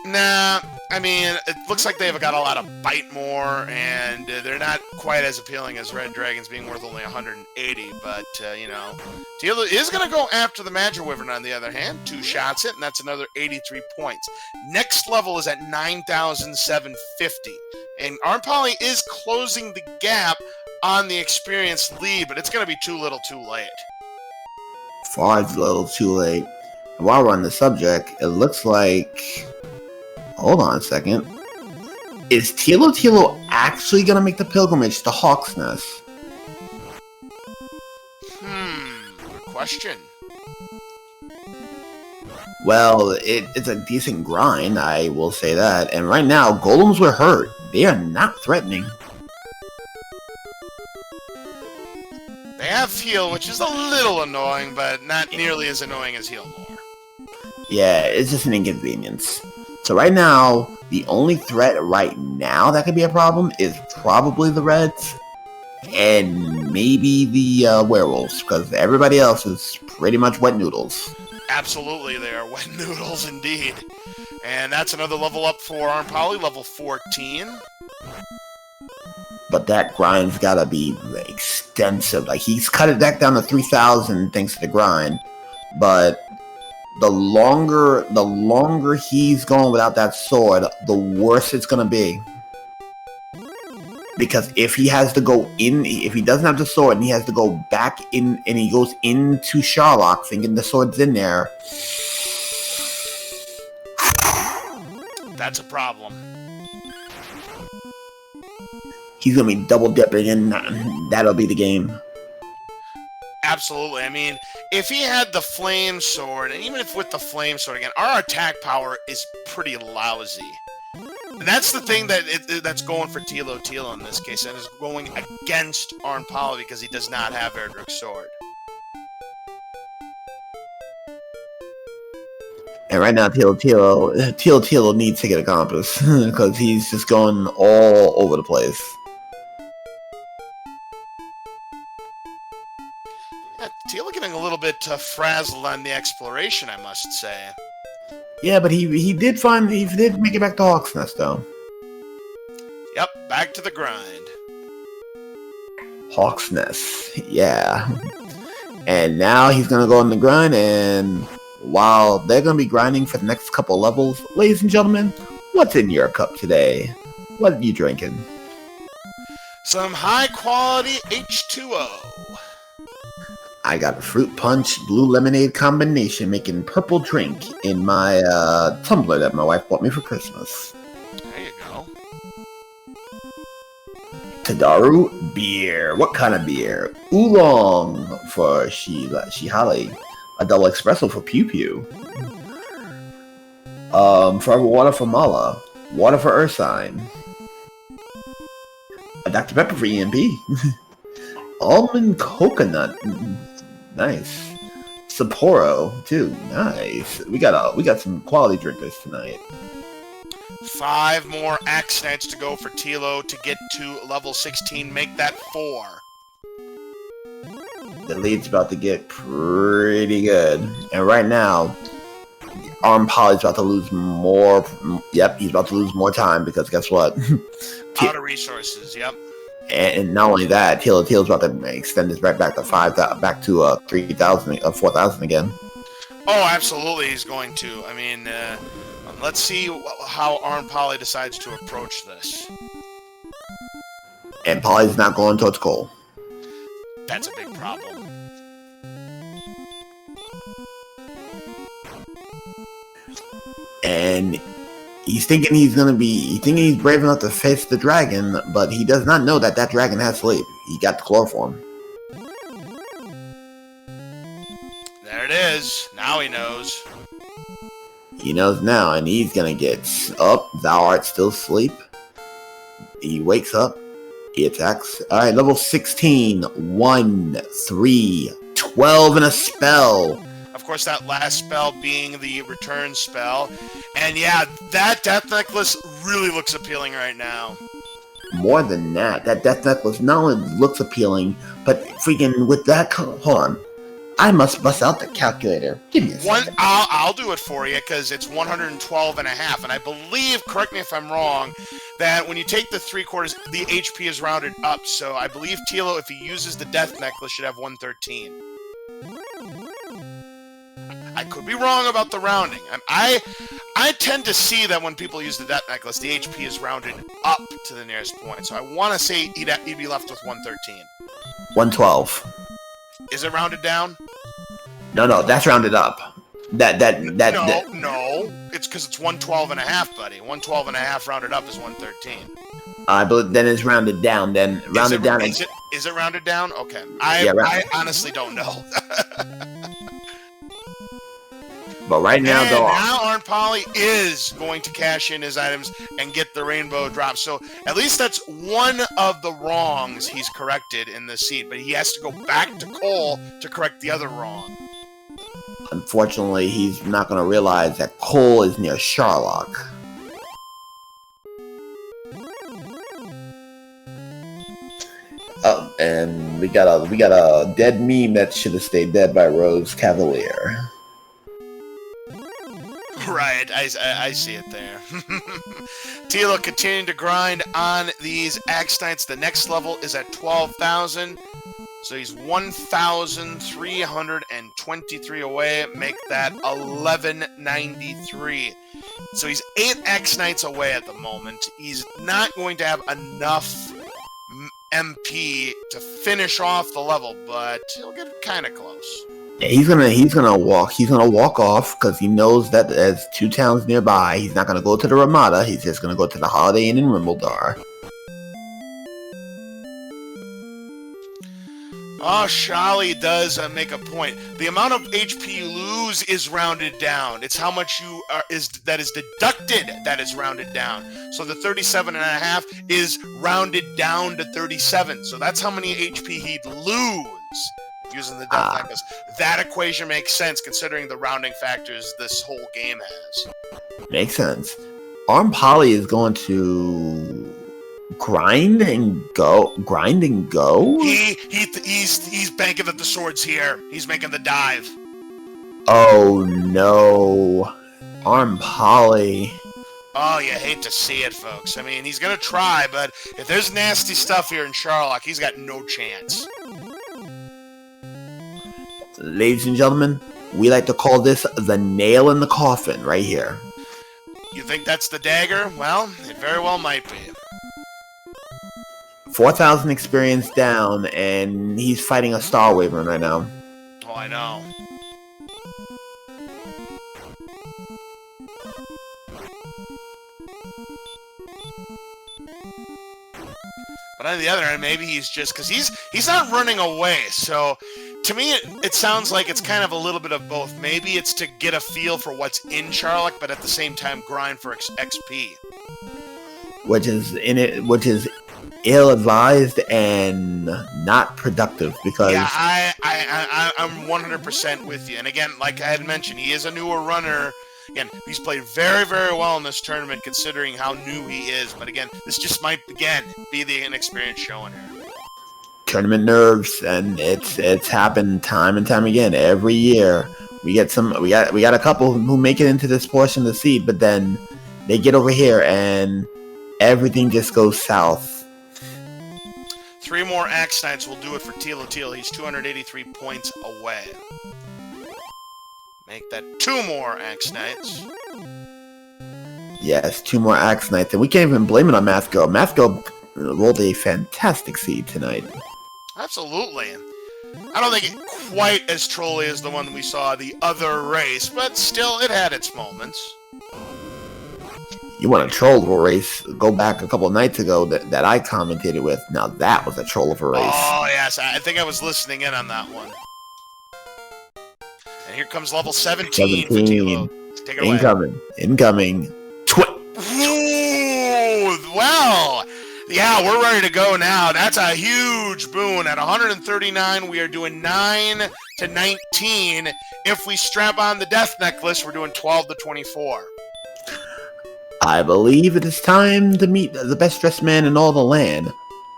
Nah, I mean, it looks like they've got a lot of bite more, and they're not quite as appealing as Red Dragons being worth only 180, but, Tilo is going to go after the Magic Wyvern on the other hand. 2 shots it, and that's another 83 points. Next level is at 9,750, and arnpoly is closing the gap on the experience lead, but it's going to be too little too late. Far too little too late. While we're on the subject, it looks like... Hold on a second. Is Thilotilo actually going to make the pilgrimage to Hawk's Nest? Good question. Well, it's a decent grind, I will say that. And right now, golems were hurt. They are not threatening. They have heal, which is a little annoying, but not nearly as annoying as heal more. Yeah, it's just an inconvenience. So right now, the only threat right now that could be a problem is probably the Reds and maybe the werewolves, because everybody else is pretty much wet noodles. Absolutely, they are wet noodles indeed. And that's another level up for arnpoly, level 14. But that grind's gotta be extensive. Like, he's cut it back down to 3,000 thanks to the grind. But the longer he's going without that sword, the worse it's gonna be. Because if he has to go in, if he doesn't have the sword and he has to go back in, and he goes into Sharlock thinking the sword's in there, that's a problem. he's gonna be double dipping, and that'll be the game. Absolutely. I mean, if he had the flame sword, and even if with the flame sword again, our attack power is pretty lousy. And that's the thing that's going for Thilotilo in this case, and is going against arnpoly because he does not have Erdrick's sword. And right now, Thilotilo needs to get a compass because he's just going all over the place. Yeah, Tilo getting a little bit frazzled on the exploration, I must say. Yeah, but he did make it back to Hawk's Nest though. Yep, back to the grind. Hawk's Nest, yeah. And now he's gonna go on the grind, and while they're gonna be grinding for the next couple levels, ladies and gentlemen, what's in your cup today? What are you drinking? Some high quality H2O. I got a fruit punch blue lemonade combination making purple drink in my tumbler that my wife bought me for Christmas. There you go. Tadaru beer. What kind of beer? Oolong for Shihale. A double espresso for Pew Pew. Forever water for Mala. Water for Ursine. A Dr. Pepper for EMP. Almond coconut. Nice. Sapporo too. Nice. We got some quality drinkers tonight. 5 more Axe Knights to go for Tilo to get to level 16. Make that 4. The lead's about to get pretty good. And right now, arnpoly's about to lose more. Yep, he's about to lose more time because guess what? Out of resources, yep. And not only that, Thilotilo's about to extend this right back to 5,000, back to 3,000, 4,000 again. Oh, absolutely, he's going to. I mean, let's see how arnpoly decides to approach this. And Poly's not going towards Cole. That's a big problem. And he's thinking he's brave enough to face the dragon, but he does not know that dragon has sleep. He got the chloroform. There it is. Now he knows. He knows now, and he's gonna get up. Thou art still asleep. He wakes up. He attacks. Alright, level 16. 1, 3, 12 in a spell. Of course, that last spell being the return spell. And yeah, that Death Necklace really looks appealing right now. More than that, that Death Necklace not only looks appealing, but freaking with that, hold on. I must bust out the calculator. Give me a second. I'll do it for you, because it's 112 and a half. And I believe, correct me if I'm wrong, that when you take the 3/4, the HP is rounded up. So I believe Tilo, if he uses the Death Necklace, should have 113. I could be wrong about the rounding. I tend to see that when people use the Death Necklace, the HP is rounded up to the nearest point. So I want to say he'd be left with 113. 112. Is it rounded down? No, that's rounded up. No, it's because it's 112 and a half, buddy. 112 and a half rounded up is 113. I believe then it's rounded down. Then rounded down. Is it rounded down? Okay. I honestly don't know. But right now, and though, now arnpoly is going to cash in his items and get the rainbow drop. So at least that's one of the wrongs he's corrected in this seed. But he has to go back to Cole to correct the other wrong. Unfortunately, he's not going to realize that Cole is near Sharlock. And we got a dead meme that should have stayed dead by Rose Cavalier. Right, I see it there. Tilo continuing to grind on these Axe Knights. The next level is at 12,000. So he's 1,323 away. Make that 1,193. So he's 8 Axe Knights away at the moment. He's not going to have enough MP to finish off the level, but he'll get kind of close. Yeah, he's gonna walk off because he knows that there's 2 towns nearby. He's not gonna go to the Ramada. He's just gonna go to the Holiday Inn in Rimbledar. Oh, Charlie does make a point. The amount of HP you lose is rounded down. It's how much you that is deducted that is rounded down. So the 37.5 is rounded down to 37. So that's how many HP he'd lose using the death necklace. That equation makes sense considering the rounding factors this whole game has. Makes sense. Arnpoly is going to grind and go. He's banking that the sword's here. He's making the dive. Oh no, Arnpoly. Oh, you hate to see it, folks. I mean, he's gonna try, but if there's nasty stuff here in Sherlock, he's got no chance. Ladies and gentlemen, we like to call this the nail in the coffin right here. You think that's the dagger? Well, it very well might be. 4,000 experience down, and he's fighting a Star Wyvern right now. Oh, I know. But on the other hand, maybe he's just because he's not running away. So to me, it sounds like it's kind of a little bit of both. Maybe it's to get a feel for what's in Sherlock, but at the same time grind for XP. Which is ill-advised and not productive because yeah, I'm 100% with you. And again, like I had mentioned, he is a newer runner. Again, he's played very, very well in this tournament considering how new he is. But again, this just might again be the inexperience showing here. Tournament nerves, and it's happened time and time again every year. We got a couple who make it into this portion of the seed, but then they get over here and everything just goes south. 3 more Axe Knights will do it for Thilotilo. He's 283 points away. Make that 2 more Axe Knights. Yes, 2 more Axe Knights. And we can't even blame it on Mathgo. Mathgo rolled a fantastic seed tonight. Absolutely. I don't think it quite as trolly as the one we saw the other race, but still, it had its moments. You want a troll of a race? Go back a couple of nights ago that I commentated with. Now that was a troll of a race. Oh, yes. I think I was listening in on that one. And here comes level 17 for Tilo. Take it away. Incoming. Ooh, well, yeah, we're ready to go now. That's a huge boon. At 139, we are doing 9 to 19. If we strap on the death necklace, we're doing 12 to 24. I believe it is time to meet the best dressed man in all the land.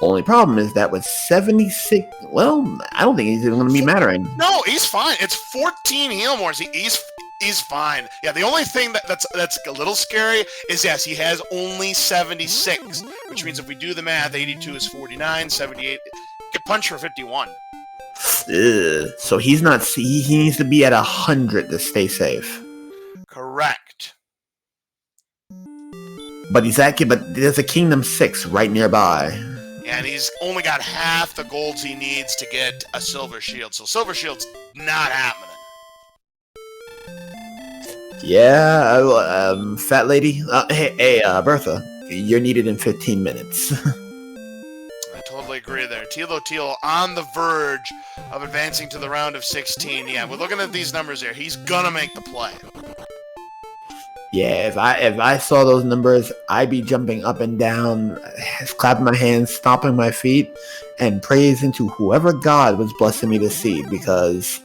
Only problem is that with 76, well, I don't think he's even going to be mattering. No, he's fine. It's 14 heal mores. He's fine. Yeah, the only thing that's a little scary is, yes, he has only 76, which means if we do the math, 82 is 49, 78, get punch for 51. So he's not. He needs to be at 100 to stay safe. Correct. But there's a Kingdom 6 right nearby. And he's only got half the golds he needs to get a Silver Shield. So Silver Shield's not happening. Yeah, fat lady. Hey, Bertha, you're needed in 15 minutes. I totally agree there. Thilotilo on the verge of advancing to the round of 16. Yeah, we're looking at these numbers here. He's gonna make the play. Yeah, if I saw those numbers, I'd be jumping up and down, clapping my hands, stomping my feet, and praising to whoever God was blessing me to see, because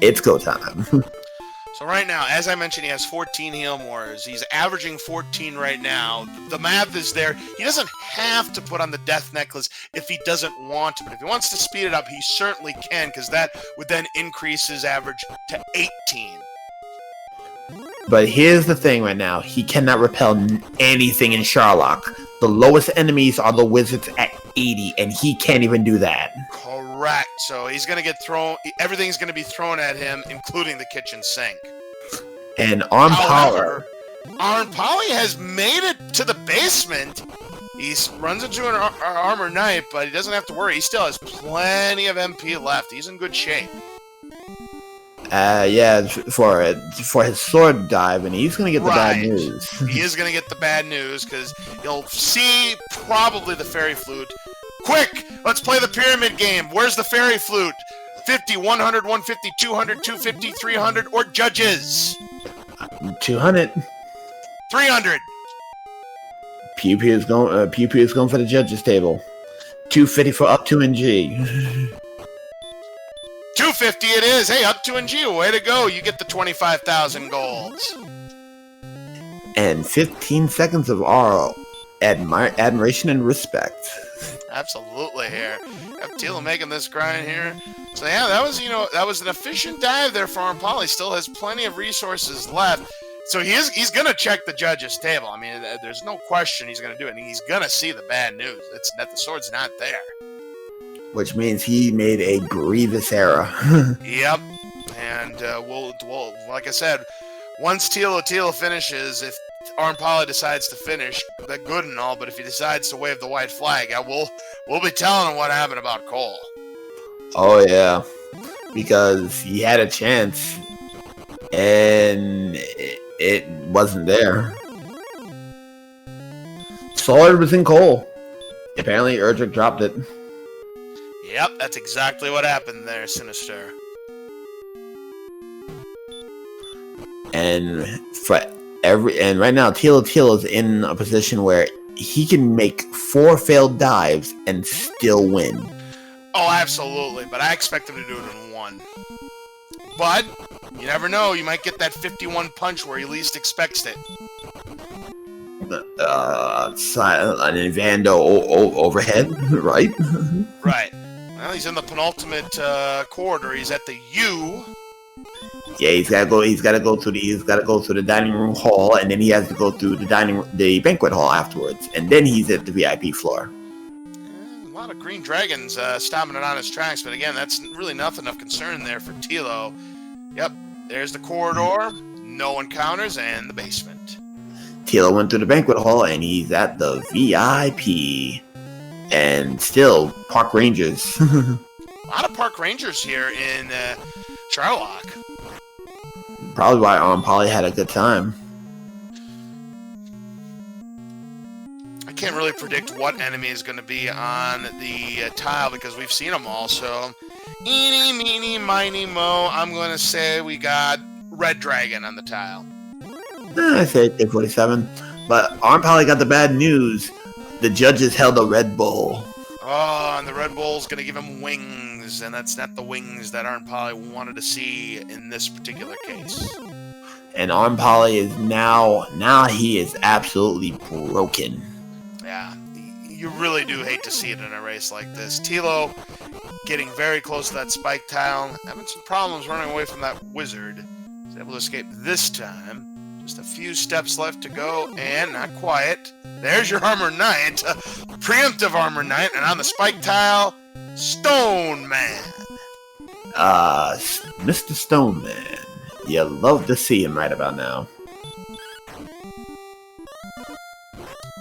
it's go time. So right now, as I mentioned, he has 14 heal mores. He's averaging 14 right now. The math is there. He doesn't have to put on the death necklace if he doesn't want to, but if he wants to speed it up, he certainly can, because that would then increase his average to 18. But here's the thing right now. He cannot repel anything in Sherlock. The lowest enemies are the wizards at 80, and he can't even do that. Correct. So he's going to get thrown. Everything's going to be thrown at him, including the kitchen sink. And Arnpoly has made it to the basement. He runs into an armor knight, but he doesn't have to worry. He still has plenty of MP left. He's in good shape. Yeah, for his sword dive, and he's gonna get the bad news. He is gonna get the bad news because he'll see probably the fairy flute. Quick, let's play the pyramid game. Where's the fairy flute? 50, 100, 150, 200, 250, 300, or judges? 200. 300. Pew Pew is going for the judges table. 250 for up 2 and G. 250 it is. Hey, up 2 and G, way to go. You get the 25,000 golds. And 15 seconds of our admiration and respect. Absolutely here. Thilotilo making this grind here. So yeah, that was an efficient dive there for arnpoly. Still has plenty of resources left. So he's gonna check the judges' table. I mean, there's no question he's gonna do it. And he's gonna see the bad news. It's that the sword's not there. Which means he made a grievous error. Yep. And we'll like I said, once Thilotilo finishes, if arnpoly decides to finish, that's good and all, but if he decides to wave the white flag, we'll be telling him what happened about Cole. Oh yeah, because he had a chance and it wasn't there. Sword was in Cole. Apparently Erdrick dropped it. Yep, that's exactly what happened there, Sinister. And right now Thilotilo is in a position where he can make 4 failed dives and still win. Oh, absolutely, but I expect him to do it in 1. But you never know, you might get that 51 punch where he least expects it. An Vando overhead, right? Right. Well, he's in the penultimate corridor. He's at the U. Yeah, he's gotta go through the dining room hall, and then he has to go through the banquet hall afterwards, and then he's at the VIP floor. A lot of green dragons stopping it on his tracks, but again, that's really nothing of concern there for Tilo. Yep, there's the corridor, no encounters, and the basement. Tilo went through the banquet hall, and he's at the VIP, and still park rangers. A lot of park rangers here in Sherlock. Probably why arnpoly had a good time. I can't really predict what enemy is going to be on the tile because we've seen them all. So, eeny, meeny, miny, mo. I'm going to say we got Red Dragon on the tile. I say 47, but arnpoly got the bad news. The judges held a Red Bull. Oh, and the Red Bull's going to give him wings, and that's not the wings that arnpoly wanted to see in this particular case. And arnpoly is now he is absolutely broken. Yeah, you really do hate to see it in a race like this. Tilo getting very close to that spike tile, having some problems running away from that wizard. He's able to escape this time. Just a few steps left to go, and not quite. There's your Armor Knight, preemptive Armor Knight, and on the spike tile, Stone Man. Mr. Stone Man. You love to see him right about now.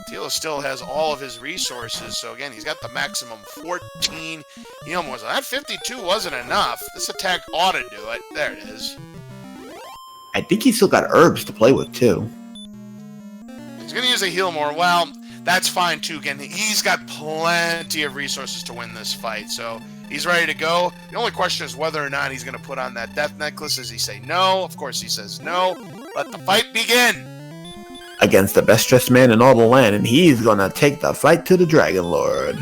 Tilo still has all of his resources, so again, he's got the maximum 14 heal more. That 52 wasn't enough. This attack ought to do it. There it is. I think he's still got herbs to play with, too. He's going to use a heal more. Well, that's fine, too. Again, he's got plenty of resources to win this fight, so he's ready to go. The only question is whether or not he's going to put on that death necklace. Does he say no? Of course he says no. Let the fight begin. Against the best-dressed man in all the land, and he's going to take the fight to the Dragon Lord.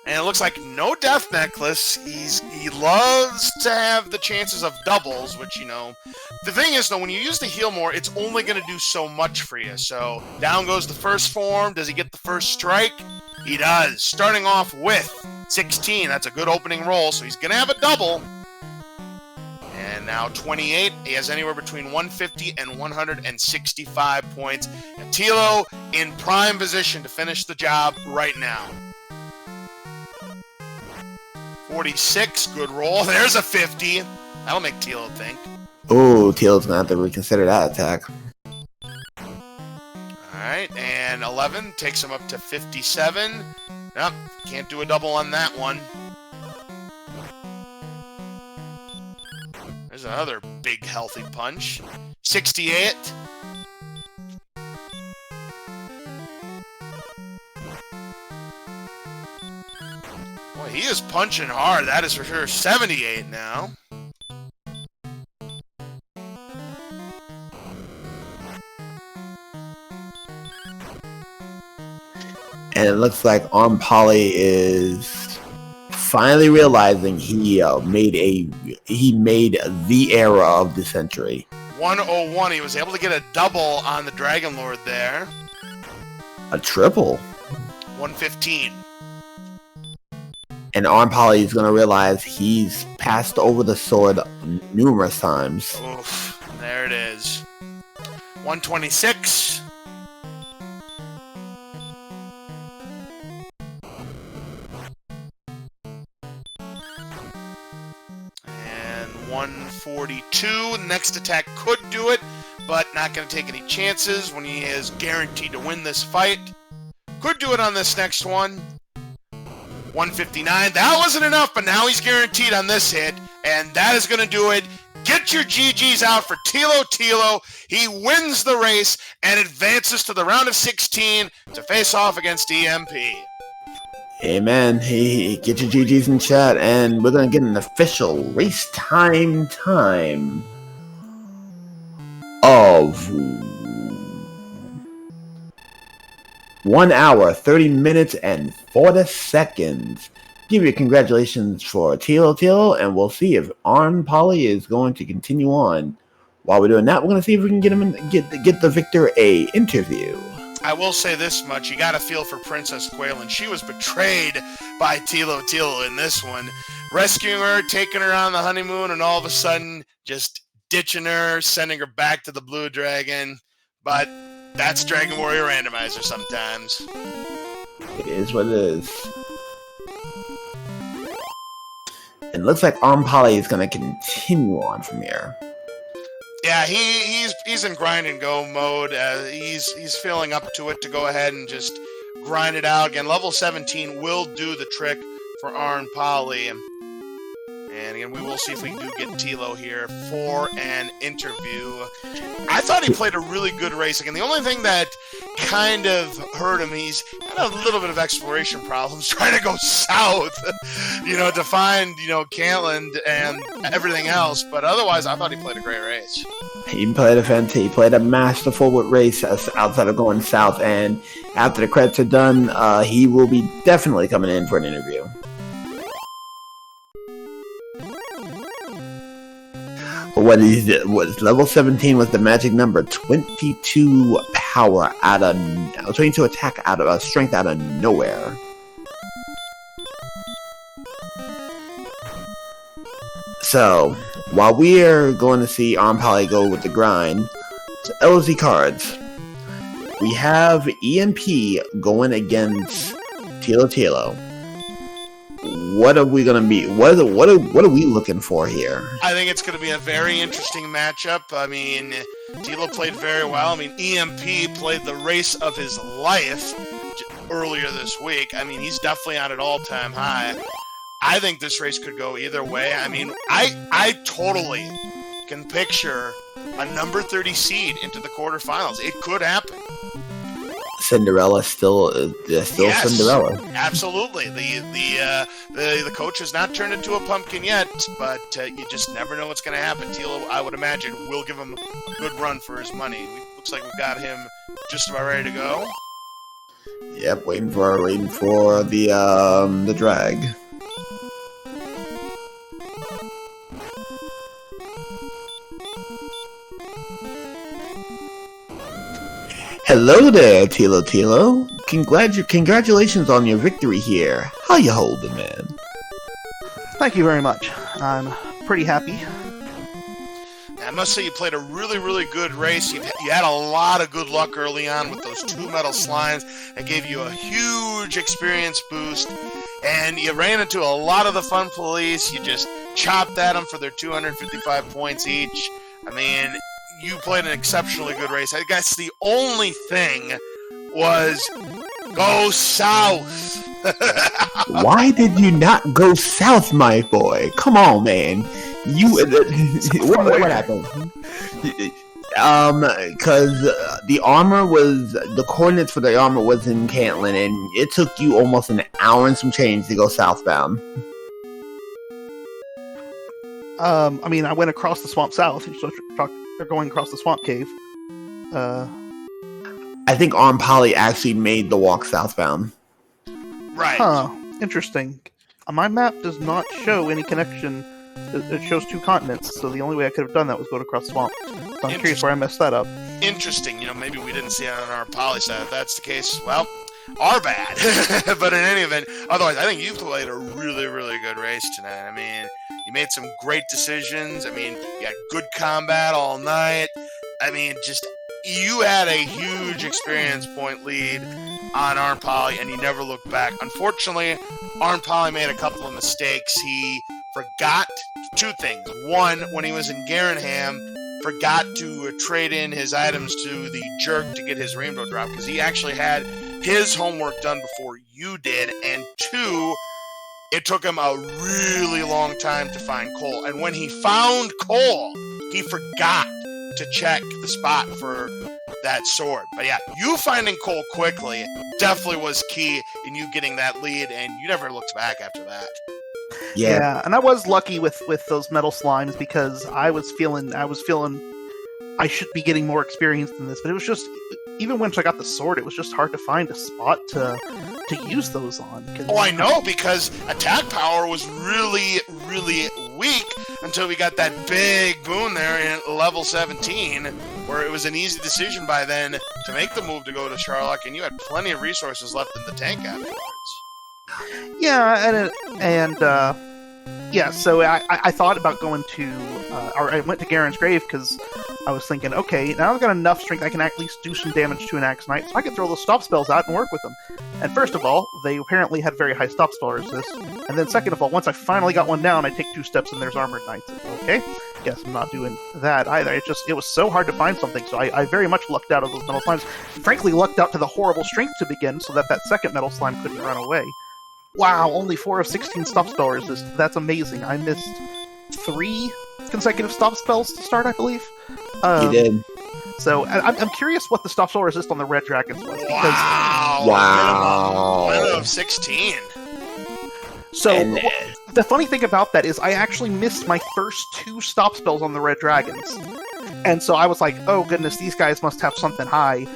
And it looks like no death necklace. He loves to have the chances of doubles, which, you know. The thing is, though, when you use the heal more, it's only going to do so much for you. So, down goes the first form. Does he get the first strike? He does. Starting off with 16. That's a good opening roll, so he's going to have a double. And now 28. He has anywhere between 150 and 165 points. And Tilo in prime position to finish the job right now. 46, good roll. There's a 50. That'll make Tilo think. Oh, Tilo's gonna have to reconsider that attack. Alright, and 11 takes him up to 57. Nope, can't do a double on that one. There's another big healthy punch. 68. he is punching hard, that is for sure. 78 now. And it looks like arnpoly is finally realizing he made the error of the century. 101. He was able to get a double on the Dragon Lord there. A triple. 115. And arnpoly is going to realize he's passed over the sword numerous times. Oof. There it is. 126. And 142. Next attack could do it, but not going to take any chances when he is guaranteed to win this fight. Could do it on this next one. 159. That wasn't enough, but now he's guaranteed on this hit, and that is going to do it. Get your GGs out for Thilotilo. He wins the race and advances to the round of 16 to face off against EMP. Amen. Hey, get your GGs in chat, and we're going to get an official race time of 1 hour, 30 minutes, and 40 seconds. Give you congratulations for Thilotilo, and we'll see if arnpoly is going to continue on. While we're doing that, we're going to see if we can get him get the victor a interview. I will say this much, you got to feel for Princess Quaylin. She was betrayed by Thilotilo in this one. Rescuing her, taking her on the honeymoon, and all of a sudden just ditching her, sending her back to the Blue Dragon. But that's Dragon Warrior Randomizer sometimes. It is what it is. And it looks like arnpoly is going to continue on from here. Yeah, he's in grind and go mode. He's feeling up to it to go ahead and just grind it out. Again, level 17 will do the trick for arnpoly. And again, we will see if we do get Tilo here for an interview. I thought he played a really good race. Again, the only thing that kind of hurt him, he's had a little bit of exploration problems trying to go south, to find, Cantland and everything else. But otherwise, I thought he played a great race. He played a masterful race outside of going south. And after the credits are done, he will be definitely coming in for an interview. What level 17 was the magic number, 22 power out of 22 attack out of strength out of nowhere. So while we are going to see arnpoly go with the grind, so LZ cards, we have EMP going against Thilotilo. What are we gonna be? What are we looking for here? I think it's going to be a very interesting matchup. I mean, Tilo played very well. I mean, EMP played the race of his life earlier this week. I mean, he's definitely on an all-time high. I think this race could go either way. I mean, I totally can picture a number 30 seed into the quarterfinals. It could happen. Cinderella still yes, Cinderella. Absolutely. The coach has not turned into a pumpkin yet, but you just never know what's going to happen. Tilo, I would imagine, will give him a good run for his money. Looks like we've got him just about ready to go. Yep, waiting for the drag. Hello there, Thilotilo. Congratulations on your victory here. How you holding, man? Thank you very much. I'm pretty happy. I must say you played a really, really good race. You had a lot of good luck early on with those 2 metal slimes that gave you a huge experience boost. And you ran into a lot of the fun police. You just chopped at them for their 255 points each. I mean, you played an exceptionally good race. I guess the only thing was go south. Why did you not go south, my boy? Come on, man. What happened? Because the coordinates for the armor was in Cantlin, and it took you almost an hour and some change to go southbound. I mean, I went across the swamp south. So they're going across the swamp cave. I think arnpoly actually made the walk southbound. Right. Huh. Interesting. My map does not show any connection. It shows 2 continents, so the only way I could have done that was go across the swamp. So I'm curious where I messed that up. Interesting. Maybe we didn't see it on our poly side. If that's the case, well, our bad. But in any event, otherwise, I think you've played a really, really good race tonight. I mean, you made some great decisions. I mean, you had good combat all night. I mean, just you had a huge experience point lead on arnpoly, and you never looked back. Unfortunately, arnpoly made a couple of mistakes. He forgot 2 things. One, when he was in Garenham, forgot to trade in his items to the jerk to get his rainbow drop, because he actually had his homework done before you did. And 2, it took him a really long time to find coal. And when he found coal, he forgot to check the spot for that sword. But yeah, you finding coal quickly definitely was key in you getting that lead, and you never looked back after that. Yeah. And I was lucky with those metal slimes, because I was feeling I should be getting more experience than this, but it was just, even once I got the sword, it was just hard to find a spot to use those on. Oh, I know, because attack power was really, really weak until we got that big boon there in level 17, where it was an easy decision by then to make the move to go to Charlock, and you had plenty of resources left in the tank afterwards. Yeah, so I thought about going to, or I went to Garen's Grave, because I was thinking, okay, now I've got enough strength, I can at least do some damage to an Axe Knight, so I can throw those stop spells out and work with them. And first of all, they apparently had very high stop spell resist, and then second of all, once I finally got one down, I take 2 steps and there's Armored Knights. Okay, guess I'm not doing that either. It was so hard to find something, so I very much lucked out of those metal slimes. Frankly, lucked out to the horrible strength to begin, so that second metal slime couldn't run away. Wow, only 4 of 16 stop spell resist. That's amazing. I missed 3 consecutive stop spells to start, I believe. You did. So I'm curious what the stop spell resist on the red dragons was. Wow. 1 of 16. So the funny thing about that is I actually missed my first 2 stop spells on the red dragons. And so I was like, oh goodness, these guys must have something high.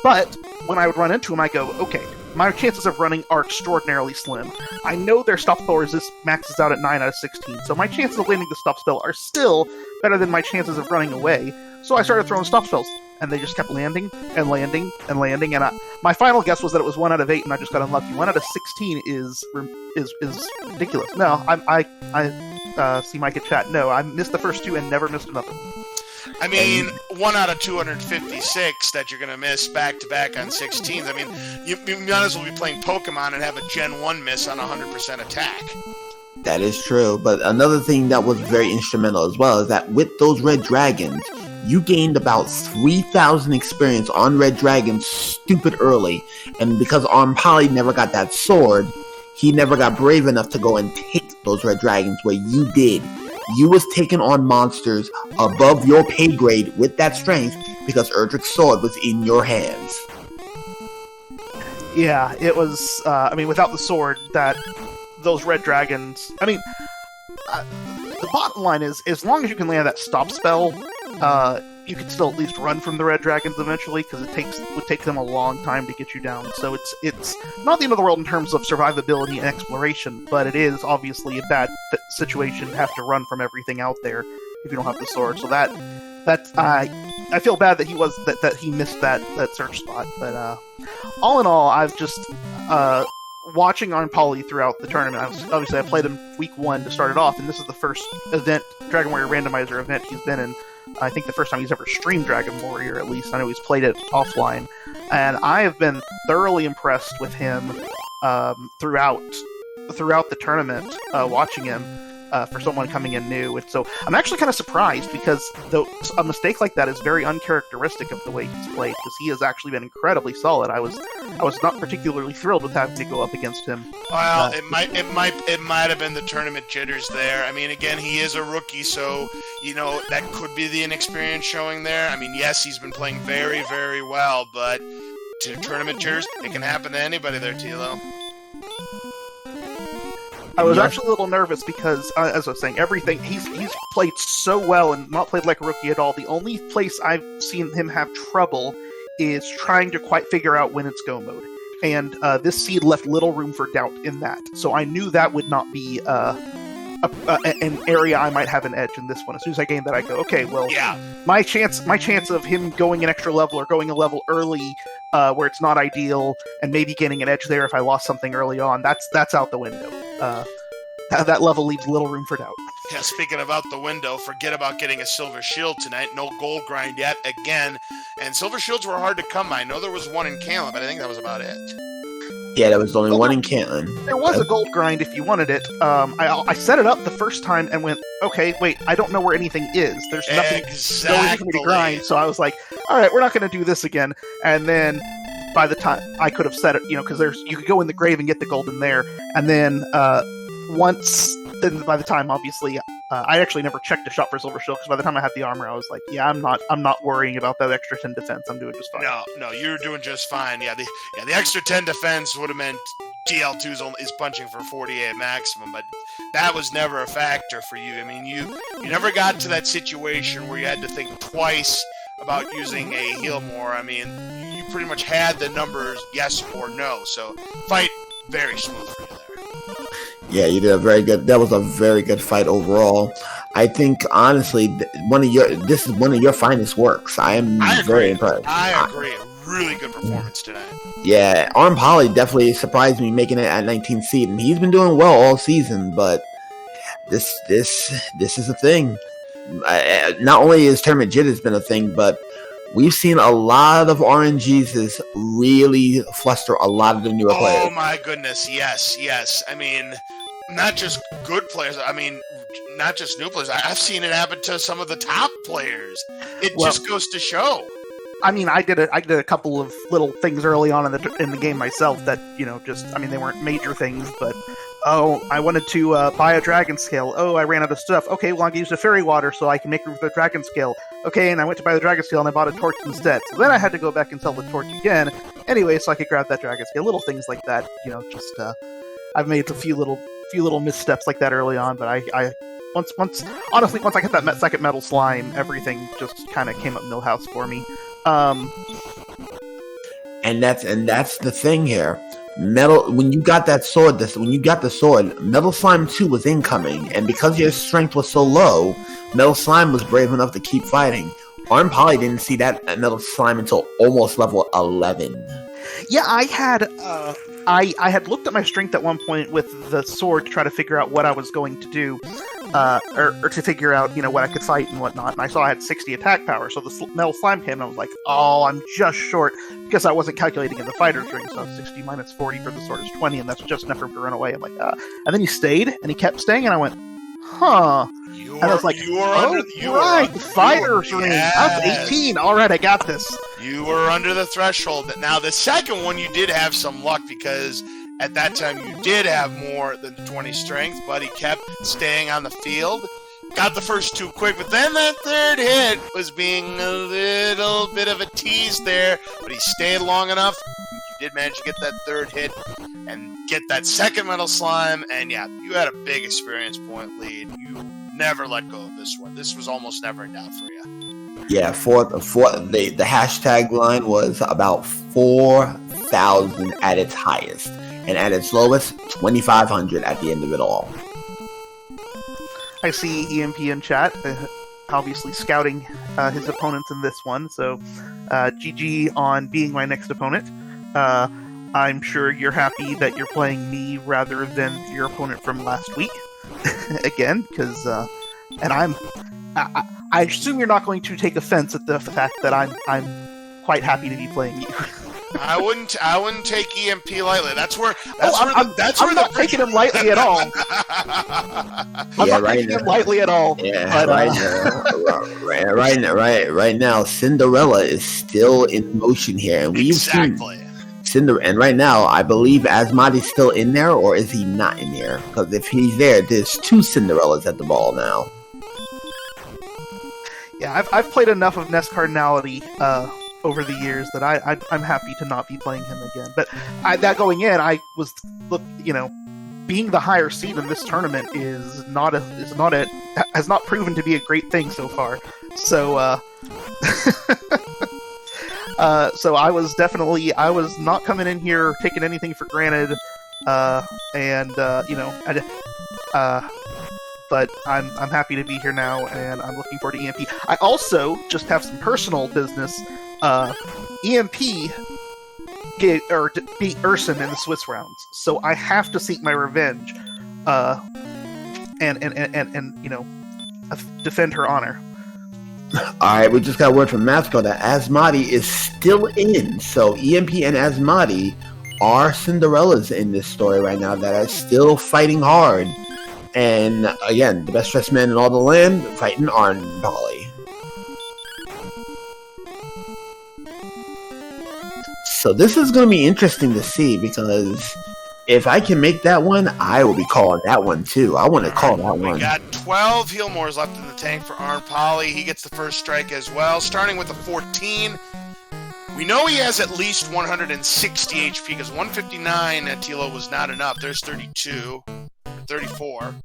But when I would run into them, I go, okay, my chances of running are extraordinarily slim. I know their stop spell resist maxes out at 9 out of 16, so my chances of landing the stop spell are still better than my chances of running away. So I started throwing stop spells, and they just kept landing and landing and landing. And my final guess was that it was 1 out of 8, and I just got unlucky. 1 out of 16 is ridiculous. No, I see Mike in chat. No, I missed the first 2 and never missed another one. I mean, 1 out of 256 that you're going to miss back-to-back on 16s. I mean, you might as well be playing Pokemon and have a Gen 1 miss on 100% attack. That is true, but another thing that was very instrumental as well is that with those red dragons, you gained about 3,000 experience on red dragons stupid early, and because arnpoly never got that sword, he never got brave enough to go and take those red dragons where you did. You was taking on monsters above your pay grade with that strength because Erdrick's sword was in your hands. Yeah, it was, without the sword, those red dragons, the bottom line is, as long as you can land that stop spell, you can still at least run from the red dragons eventually, because it would take them a long time to get you down. So it's not the end of the world in terms of survivability and exploration, but it is obviously a bad situation to have to run from everything out there if you don't have the sword. So I feel bad that he missed that search spot. But all in all, I've just watching arnpoly throughout the tournament. Obviously, I played him week 1 to start it off, and this is the first Dragon Warrior Randomizer event he's been in. I think the first time he's ever streamed Dragon Warrior, at least. I know he's played it offline. And I have been thoroughly impressed with him throughout the tournament, watching him for someone coming in new. And so I'm actually kind of surprised, because a mistake like that is very uncharacteristic of the way he's played, because he has actually been incredibly solid. I was I was not particularly thrilled with having to go up against him. Well, it might have been the tournament jitters there. I mean, again, he is a rookie, so that could be the inexperience showing there. I mean, yes, he's been playing very, very well, but to tournament jitters, it can happen to anybody there, Tilo. I was actually a little nervous because, as I was saying, everything he's played so well and not played like a rookie at all. The only place I've seen him have trouble is trying to quite figure out when it's go mode. And this seed left little room for doubt in that. So I knew that would not be an area I might have an edge in this one. As soon as I gained that, I go, okay, well, yeah. my chance of him going an extra level or going a level early where it's not ideal and maybe getting an edge there if I lost something early on, that's out the window. That level leaves little room for doubt. Yeah, speaking of out the window, forget about getting a silver shield tonight. No gold grind yet, again. And silver shields were hard to come by. I know there was one in Cantlin, but I think that was about it. Yeah, there was only one in Cantlin. There was a gold grind if you wanted it. I set it up the first time and went, okay, wait, I don't know where anything is. There's nothing going for me to grind. So I was like, all right, we're not going to do this again. And then by the time I could have set it, because you could go in the grave and get the gold in there. And then then by the time, obviously, I actually never checked the shop for silver shield because by the time I had the armor, I was like, yeah, I'm not worrying about that extra 10 defense. I'm doing just fine. No, you're doing just fine. Yeah, the extra 10 defense would have meant GL2 is punching for 48 maximum, but that was never a factor for you. I mean, you never got to that situation where you had to think twice about using a heal more. I mean, you pretty much had the numbers yes or no, so fight very smooth for you there. Yeah, you did a very good. That was a very good fight overall. I think honestly, this is one of your finest works. I am very impressed. I agree. Really good performance tonight. Yeah, arnpoly definitely surprised me making it at 19th seed, and he's been doing well all season. But this is a thing. Not only is tournament jitters been a thing, but we've seen a lot of RNGs really fluster a lot of the newer players. Oh my goodness, yes. I mean, not just good players. I mean, not just new players. I've seen it happen to some of the top players. It just goes to show. I mean, I did a couple of little things early on in the game myself that they weren't major things, but I wanted to buy a dragon scale. Oh, I ran out of stuff. Okay, well, I can use the fairy water so I can make room for the dragon scale. Okay, and I went to buy the dragon scale and I bought a torch instead. So then I had to go back and sell the torch again. Anyway, so I could grab that dragon scale. Little things like that, I've made a few little missteps like that early on, but once I hit that second metal slime, everything just kind of came up Millhouse for me. And that's the thing here. When you got the sword, Metal Slime 2 was incoming, and because your strength was so low, Metal Slime was brave enough to keep fighting. arnpoly didn't see that Metal Slime until almost level 11. Yeah, I had looked at my strength at one point with the sword to try to figure out what I was going to do, or to figure out, what I could fight and whatnot. And I saw I had 60 attack power, so the metal slime came, and I was like, oh, I'm just short, because I wasn't calculating in the fighter's ring, so 60 minus 40 for the sword is 20, and that's just enough for him to run away. I'm like, And then he stayed, and he kept staying, and I went, huh. And I was like, fighter's ring. That's 18. All right, I got this. You were under the threshold. Now, the second one, you did have some luck because at that time you did have more than 20 strength, but he kept staying on the field. Got the first two quick, but then that third hit was being a little bit of a tease there, but he stayed long enough. You did manage to get that third hit and get that second metal slime, and yeah, you had a big experience point lead. You never let go of this one. This was almost never in doubt for you. Yeah, the hashtag line was about 4,000 at its highest, and at its lowest, 2,500 at the end of it all. I see EMP in chat, obviously scouting his opponents in this one, so GG on being my next opponent. I'm sure you're happy that you're playing me rather than your opponent from last week. Again, because I assume you're not going to take offense at the fact that I'm quite happy to be playing you. I wouldn't take EMP lightly. I'm not taking him lightly at all. I'm not taking him lightly at all. Yeah, right now, Cinderella is still in motion here, and we've And right now, I believe Asmodi's still in there, or is he not in there? Because if he's there, there's 2 Cinderellas at the ball now. Yeah, I've played enough of Nest Cardinality over the years that I'm happy to not be playing him again. But that going in, I was being the higher seed in this tournament has not proven to be a great thing so far. So so I was not coming in here taking anything for granted, but I'm happy to be here now, and I'm looking forward to EMP. I also just have some personal business. EMP beat Urson in the Swiss rounds, so I have to seek my revenge, and defend her honor. Alright, we just got word from Mascot that Asmodi is still in, so EMP and Asmodi are Cinderellas in this story right now that are still fighting hard. And again, the best dressed man in all the land fighting arnpoly. So this is going to be interesting to see, because if I can make that one, I will be calling that one too. I want to call that one. We got 12 Healmores left in the tank for arnpoly. He gets the first strike as well, starting with a 14. We know he has at least 160 HP, because 159 at Tilo was not enough. There's 32, 34.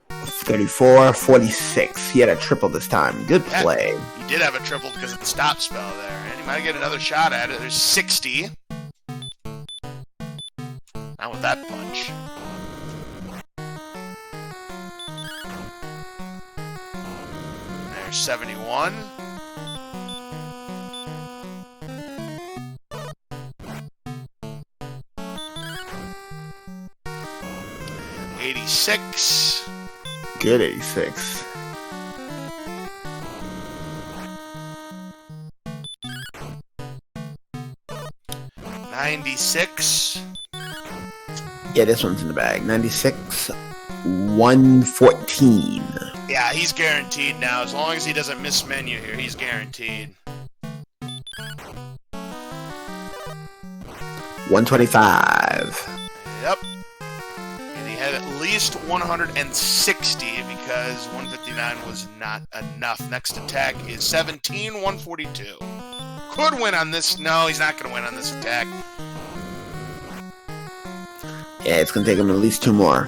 34, 46. He had a triple this time. Good play. Yeah, he did have a triple because of the stop spell there, and he might get another shot at it. There's 60. Not with that punch. There's 71. $86. Good 86. $96. Yeah, this one's in the bag. 96, 114. Yeah, he's guaranteed now. As long as he doesn't miss menu here, he's guaranteed. 125. Yep. And he had at least 160 because 159 was not enough. Next attack is 17, 142. Could win on this. No, he's not going to win on this attack. Yeah, it's going to take him at least 2 more.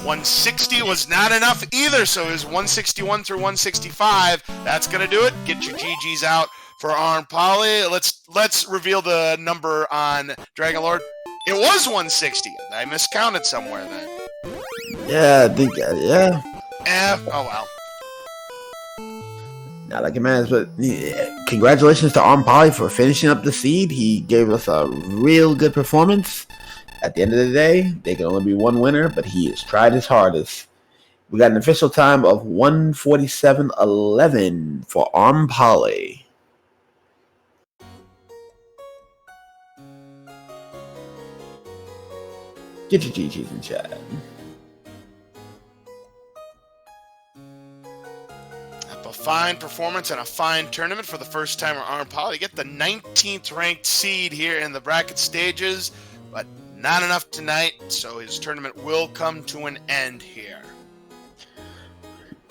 160 was not enough either, so it was 161 through 165. That's going to do it. Get your GGs out for arnpoly. Let's reveal the number on Dragon Lord. It was 160. I miscounted somewhere then. Yeah, I think, yeah. Oh well. Not like it matters, but yeah. Congratulations to arnpoly for finishing up the seed. He gave us a real good performance. At the end of the day, there can only be one winner, but he has tried his hardest. We got an official time of 1:47:11 for arnpoly. Get your GGs in chat. A fine performance and a fine tournament for the first time at arnpoly. Get the 19th ranked seed here in the bracket stages, but not enough tonight, so his tournament will come to an end here.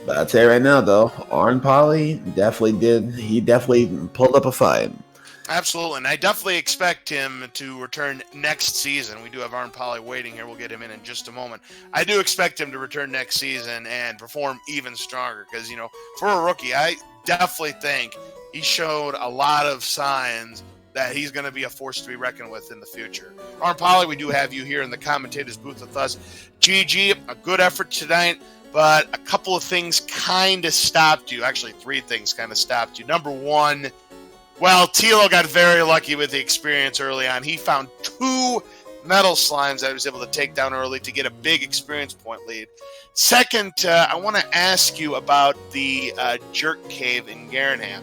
But I'd say right now, though, arnpoly definitely pulled up a fight. Absolutely, and I definitely expect him to return next season. We do have arnpoly waiting here. We'll get him in just a moment. I do expect him to return next season and perform even stronger because, for a rookie, I definitely think he showed a lot of signs that he's going to be a force to be reckoned with in the future. arnpoly, we do have you here in the commentators booth with us. GG, a good effort tonight, but a couple of things kind of stopped you. Actually, 3 things kind of stopped you. Number 1, well, Tilo got very lucky with the experience early on. He found 2 metal slimes that he was able to take down early to get a big experience point lead. Second, I want to ask you about the Jerk Cave in Garanham.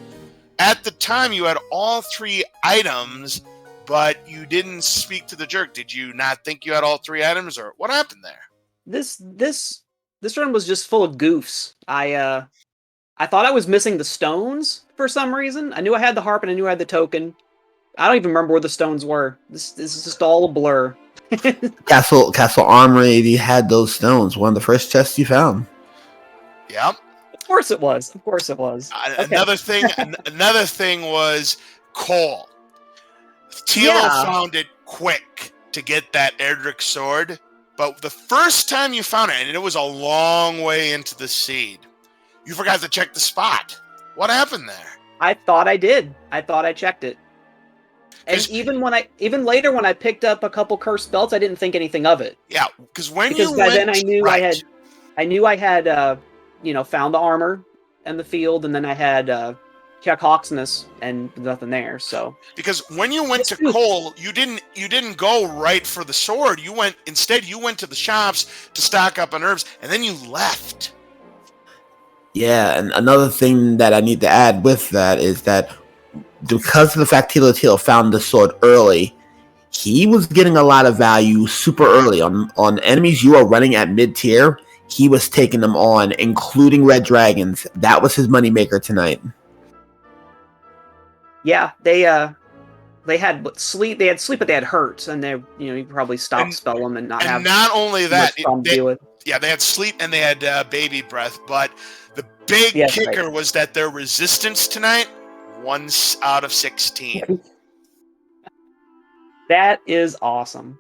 At the time, you had all 3 items, but you didn't speak to the Jerk. Did you not think you had all 3 items, or what happened there? This run was just full of goofs. I thought I was missing the stones, for some reason. I knew I had the harp and I knew I had the token. I don't even remember where the stones were. This is just all a blur. Castle Armory had those stones. One of the first chests you found. Yep. Of course it was. Of course it was. Okay. Another thing was coal. Tilo Yeah. found it quick to get that Erdrick sword, but the first time you found it, and it was a long way into the seed, you forgot to check the spot. What happened there? I thought I did. I thought I checked it. And even later when I picked up a couple cursed belts, I didn't think anything of it. Yeah, because by then I knew I had found the armor and the field, and then I had check Hawksness and nothing there. So because when you went to Cole, you didn't go right for the sword. You went to the shops to stock up on herbs, and then you left. Yeah, and another thing that I need to add with that is that because of the fact Thilotilo found the sword early, he was getting a lot of value super early on enemies you are running at mid-tier. He was taking them on, including red dragons. That was his moneymaker tonight. Yeah, they had sleep. They had sleep, but they had hurt, and you could probably stop spell them and not have. Not only that, they had sleep and they had baby breath. But the big kicker was that their resistance tonight, 1 out of 16. That is awesome.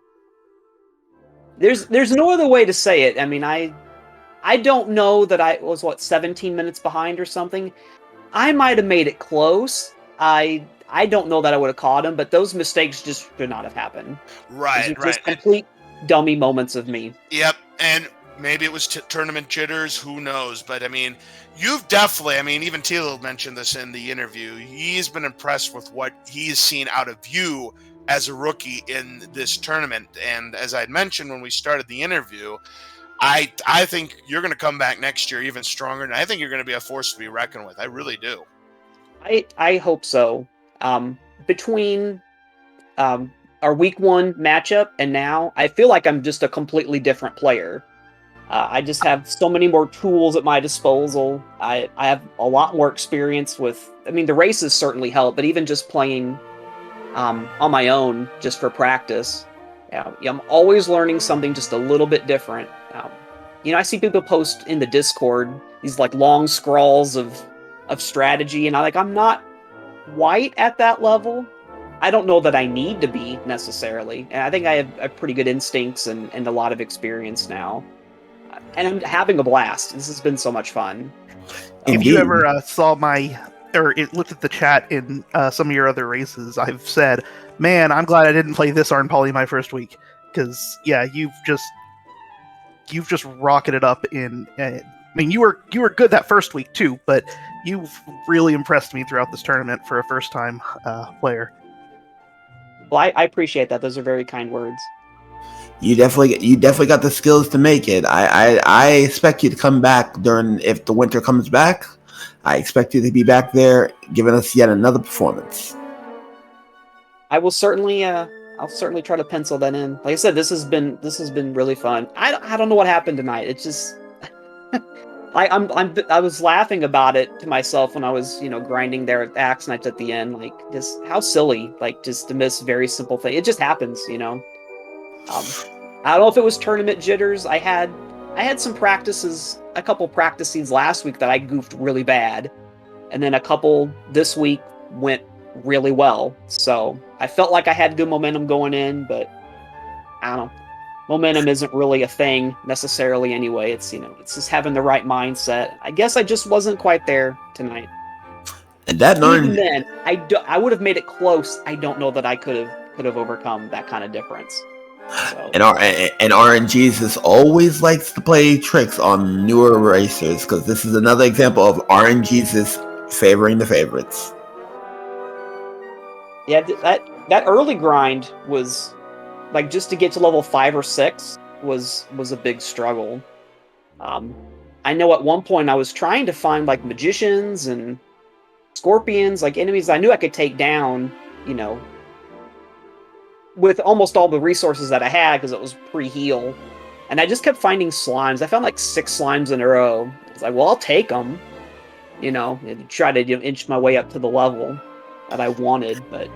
There's no other way to say it. I mean, I don't know that I was 17 minutes behind or something. I might have made it close. I don't know that I would have caught him, but those mistakes just should not have happened. Right. Just complete dummy moments of me. Yep, and maybe it was tournament jitters. Who knows? But I mean, you've definitely. I mean, even Tilo mentioned this in the interview. He's been impressed with what he's seen out of you as a rookie in this tournament. And as I mentioned when we started the interview, I think you're going to come back next year even stronger, and I think you're going to be a force to be reckoned with. I really do. I hope so. Between our week 1 matchup and now, I feel like I'm just a completely different player. I just have so many more tools at my disposal. I have a lot more experience with. I mean, the races certainly help, but even just playing on my own just for practice, I'm always learning something just a little bit different. I see people post in the Discord these like long scrawls of strategy, and I'm not quite at that level. I don't know that I need to be necessarily, and I think I have pretty good instincts and a lot of experience now, and I'm having a blast. This has been so much fun. If you ever looked at the chat in some of your other races, I've said, man, I'm glad I didn't play this arnpoly my first week, because you've just rocketed up in. I mean, you were good that first week too, but you've really impressed me throughout this tournament for a first-time player. Well, I appreciate that. Those are very kind words. You definitely got the skills to make it. I expect you to come back if the winter comes back. I expect you to be back there, giving us yet another performance. I will certainly. I'll certainly try to pencil that in. Like I said, this has been really fun. I don't know what happened tonight. It's just. I was laughing about it to myself when I was, grinding there at Axe Knights at the end. Like, just how silly, just to miss very simple thing. It just happens, I don't know if it was tournament jitters. I had some practices, a couple practices last week that I goofed really bad, and then a couple this week went really well. So I felt like I had good momentum going in, but I don't know. Momentum isn't really a thing necessarily anyway. It's it's just having the right mindset. I guess I just wasn't quite there tonight. And that even then, I would have made it close. I don't know that I could have overcome that kind of difference. So. And RNGesus always likes to play tricks on newer racers, because this is another example of RNGesus favoring the favorites. Yeah, that early grind was. Just to get to level 5 or 6 was a big struggle. I know at one point I was trying to find magicians and scorpions, enemies I knew I could take down, with almost all the resources that I had because it was pre-heal. And I just kept finding slimes. I found 6 slimes in a row. I was like, well, I'll take them. and try to inch my way up to the level that I wanted. But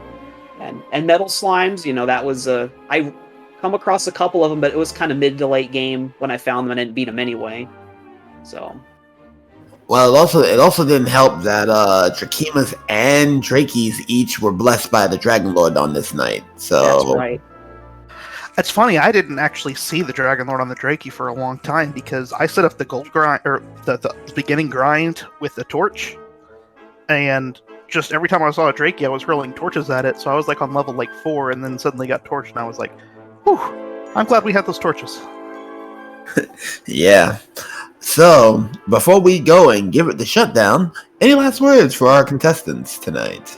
and metal slimes, that was I come across a couple of them, but it was kind of mid to late game when I found them, and I didn't beat them anyway. So. Well, it also didn't help that Drakimas and Drakes each were blessed by the Dragon Lord on this night. So That's right. It's funny, I didn't actually see the Dragon Lord on the Drakey for a long time because I set up the gold grind, or the beginning grind with the torch, and just every time I saw a Drakey, I was hurling torches at it, so I was like on level 4, and then suddenly got torched, and I was like, whew, I'm glad we had those torches. Yeah. So, before we go and give it the shutdown, any last words for our contestants tonight?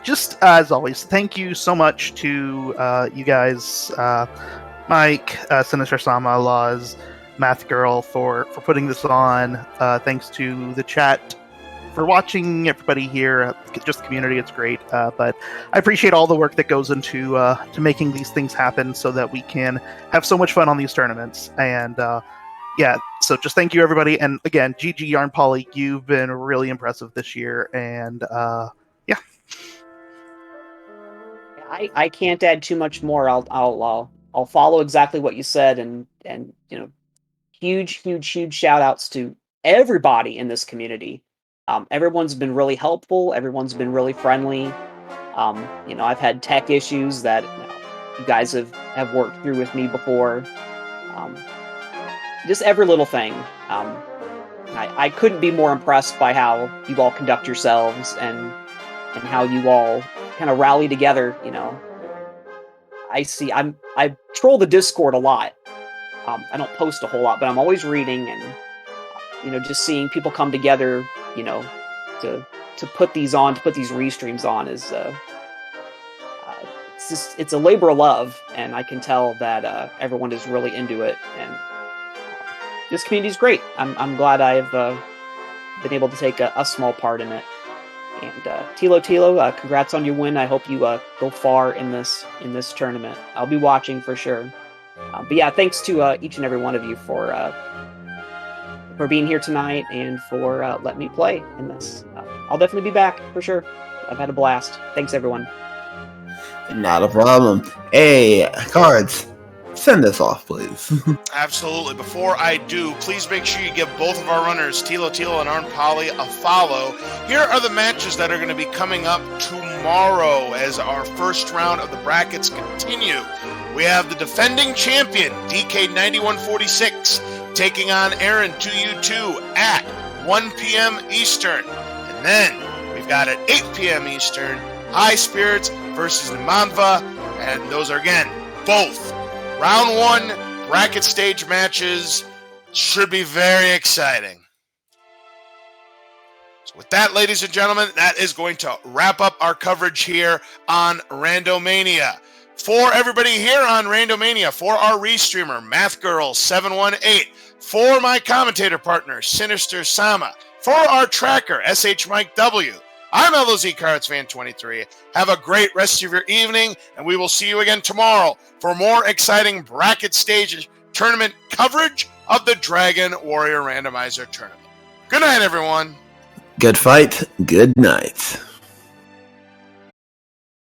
Just as always, thank you so much to you guys, Mike, Sinister Sama, Laws, Math Girl, for putting this on. Thanks to the chat for watching, everybody here, just the community, it's great. But I appreciate all the work that goes into to making these things happen so that we can have so much fun on these tournaments. And yeah, so just thank you, everybody. And again, GG arnpoly, you've been really impressive this year. And yeah. I can't add too much more. I'll follow exactly what you said, and huge shout outs to everybody in this community. Everyone's been really helpful. Everyone's been really friendly. I've had tech issues that you guys have worked through with me before. Just every little thing. I couldn't be more impressed by how you all conduct yourselves and how you all kind of rally together. I troll the Discord a lot. I don't post a whole lot, but I'm always reading and just seeing people come together, to put these on, to put these restreams on is it's a labor of love, and I can tell that everyone is really into it, and this community is great. I'm glad I've been able to take a small part in it. And Thilotilo, congrats on your win. I hope you go far in this tournament. I'll be watching for sure. But yeah, thanks to each and every one of you for being here tonight and for letting me play in this. I'll definitely be back for sure. I've had a blast. Thanks, everyone. Not a problem. Hey, Cards, send us off, please. Absolutely. Before I do, please make sure you give both of our runners, Thilotilo and arnpoly, a follow. Here are the matches that are going to be coming up tomorrow as our first round of the brackets continue. We have the defending champion, DK9146, taking on Aaron 2U2 at 1 p.m. Eastern. And then we've got at 8 p.m. Eastern, High Spirits versus Nimanva. And those are, again, both round 1 bracket stage matches. Should be very exciting. So with that, ladies and gentlemen, that is going to wrap up our coverage here on Randomania. For everybody here on Randomania, for our restreamer, MathGirl718, for my commentator partner, Sinister Sama, for our tracker, SH Mike W, I'm LOZ Cards Fan 23. Have a great rest of your evening, and we will see you again tomorrow for more exciting bracket stage tournament coverage of the Dragon Warrior Randomizer tournament. Good night, everyone. Good fight. Good night.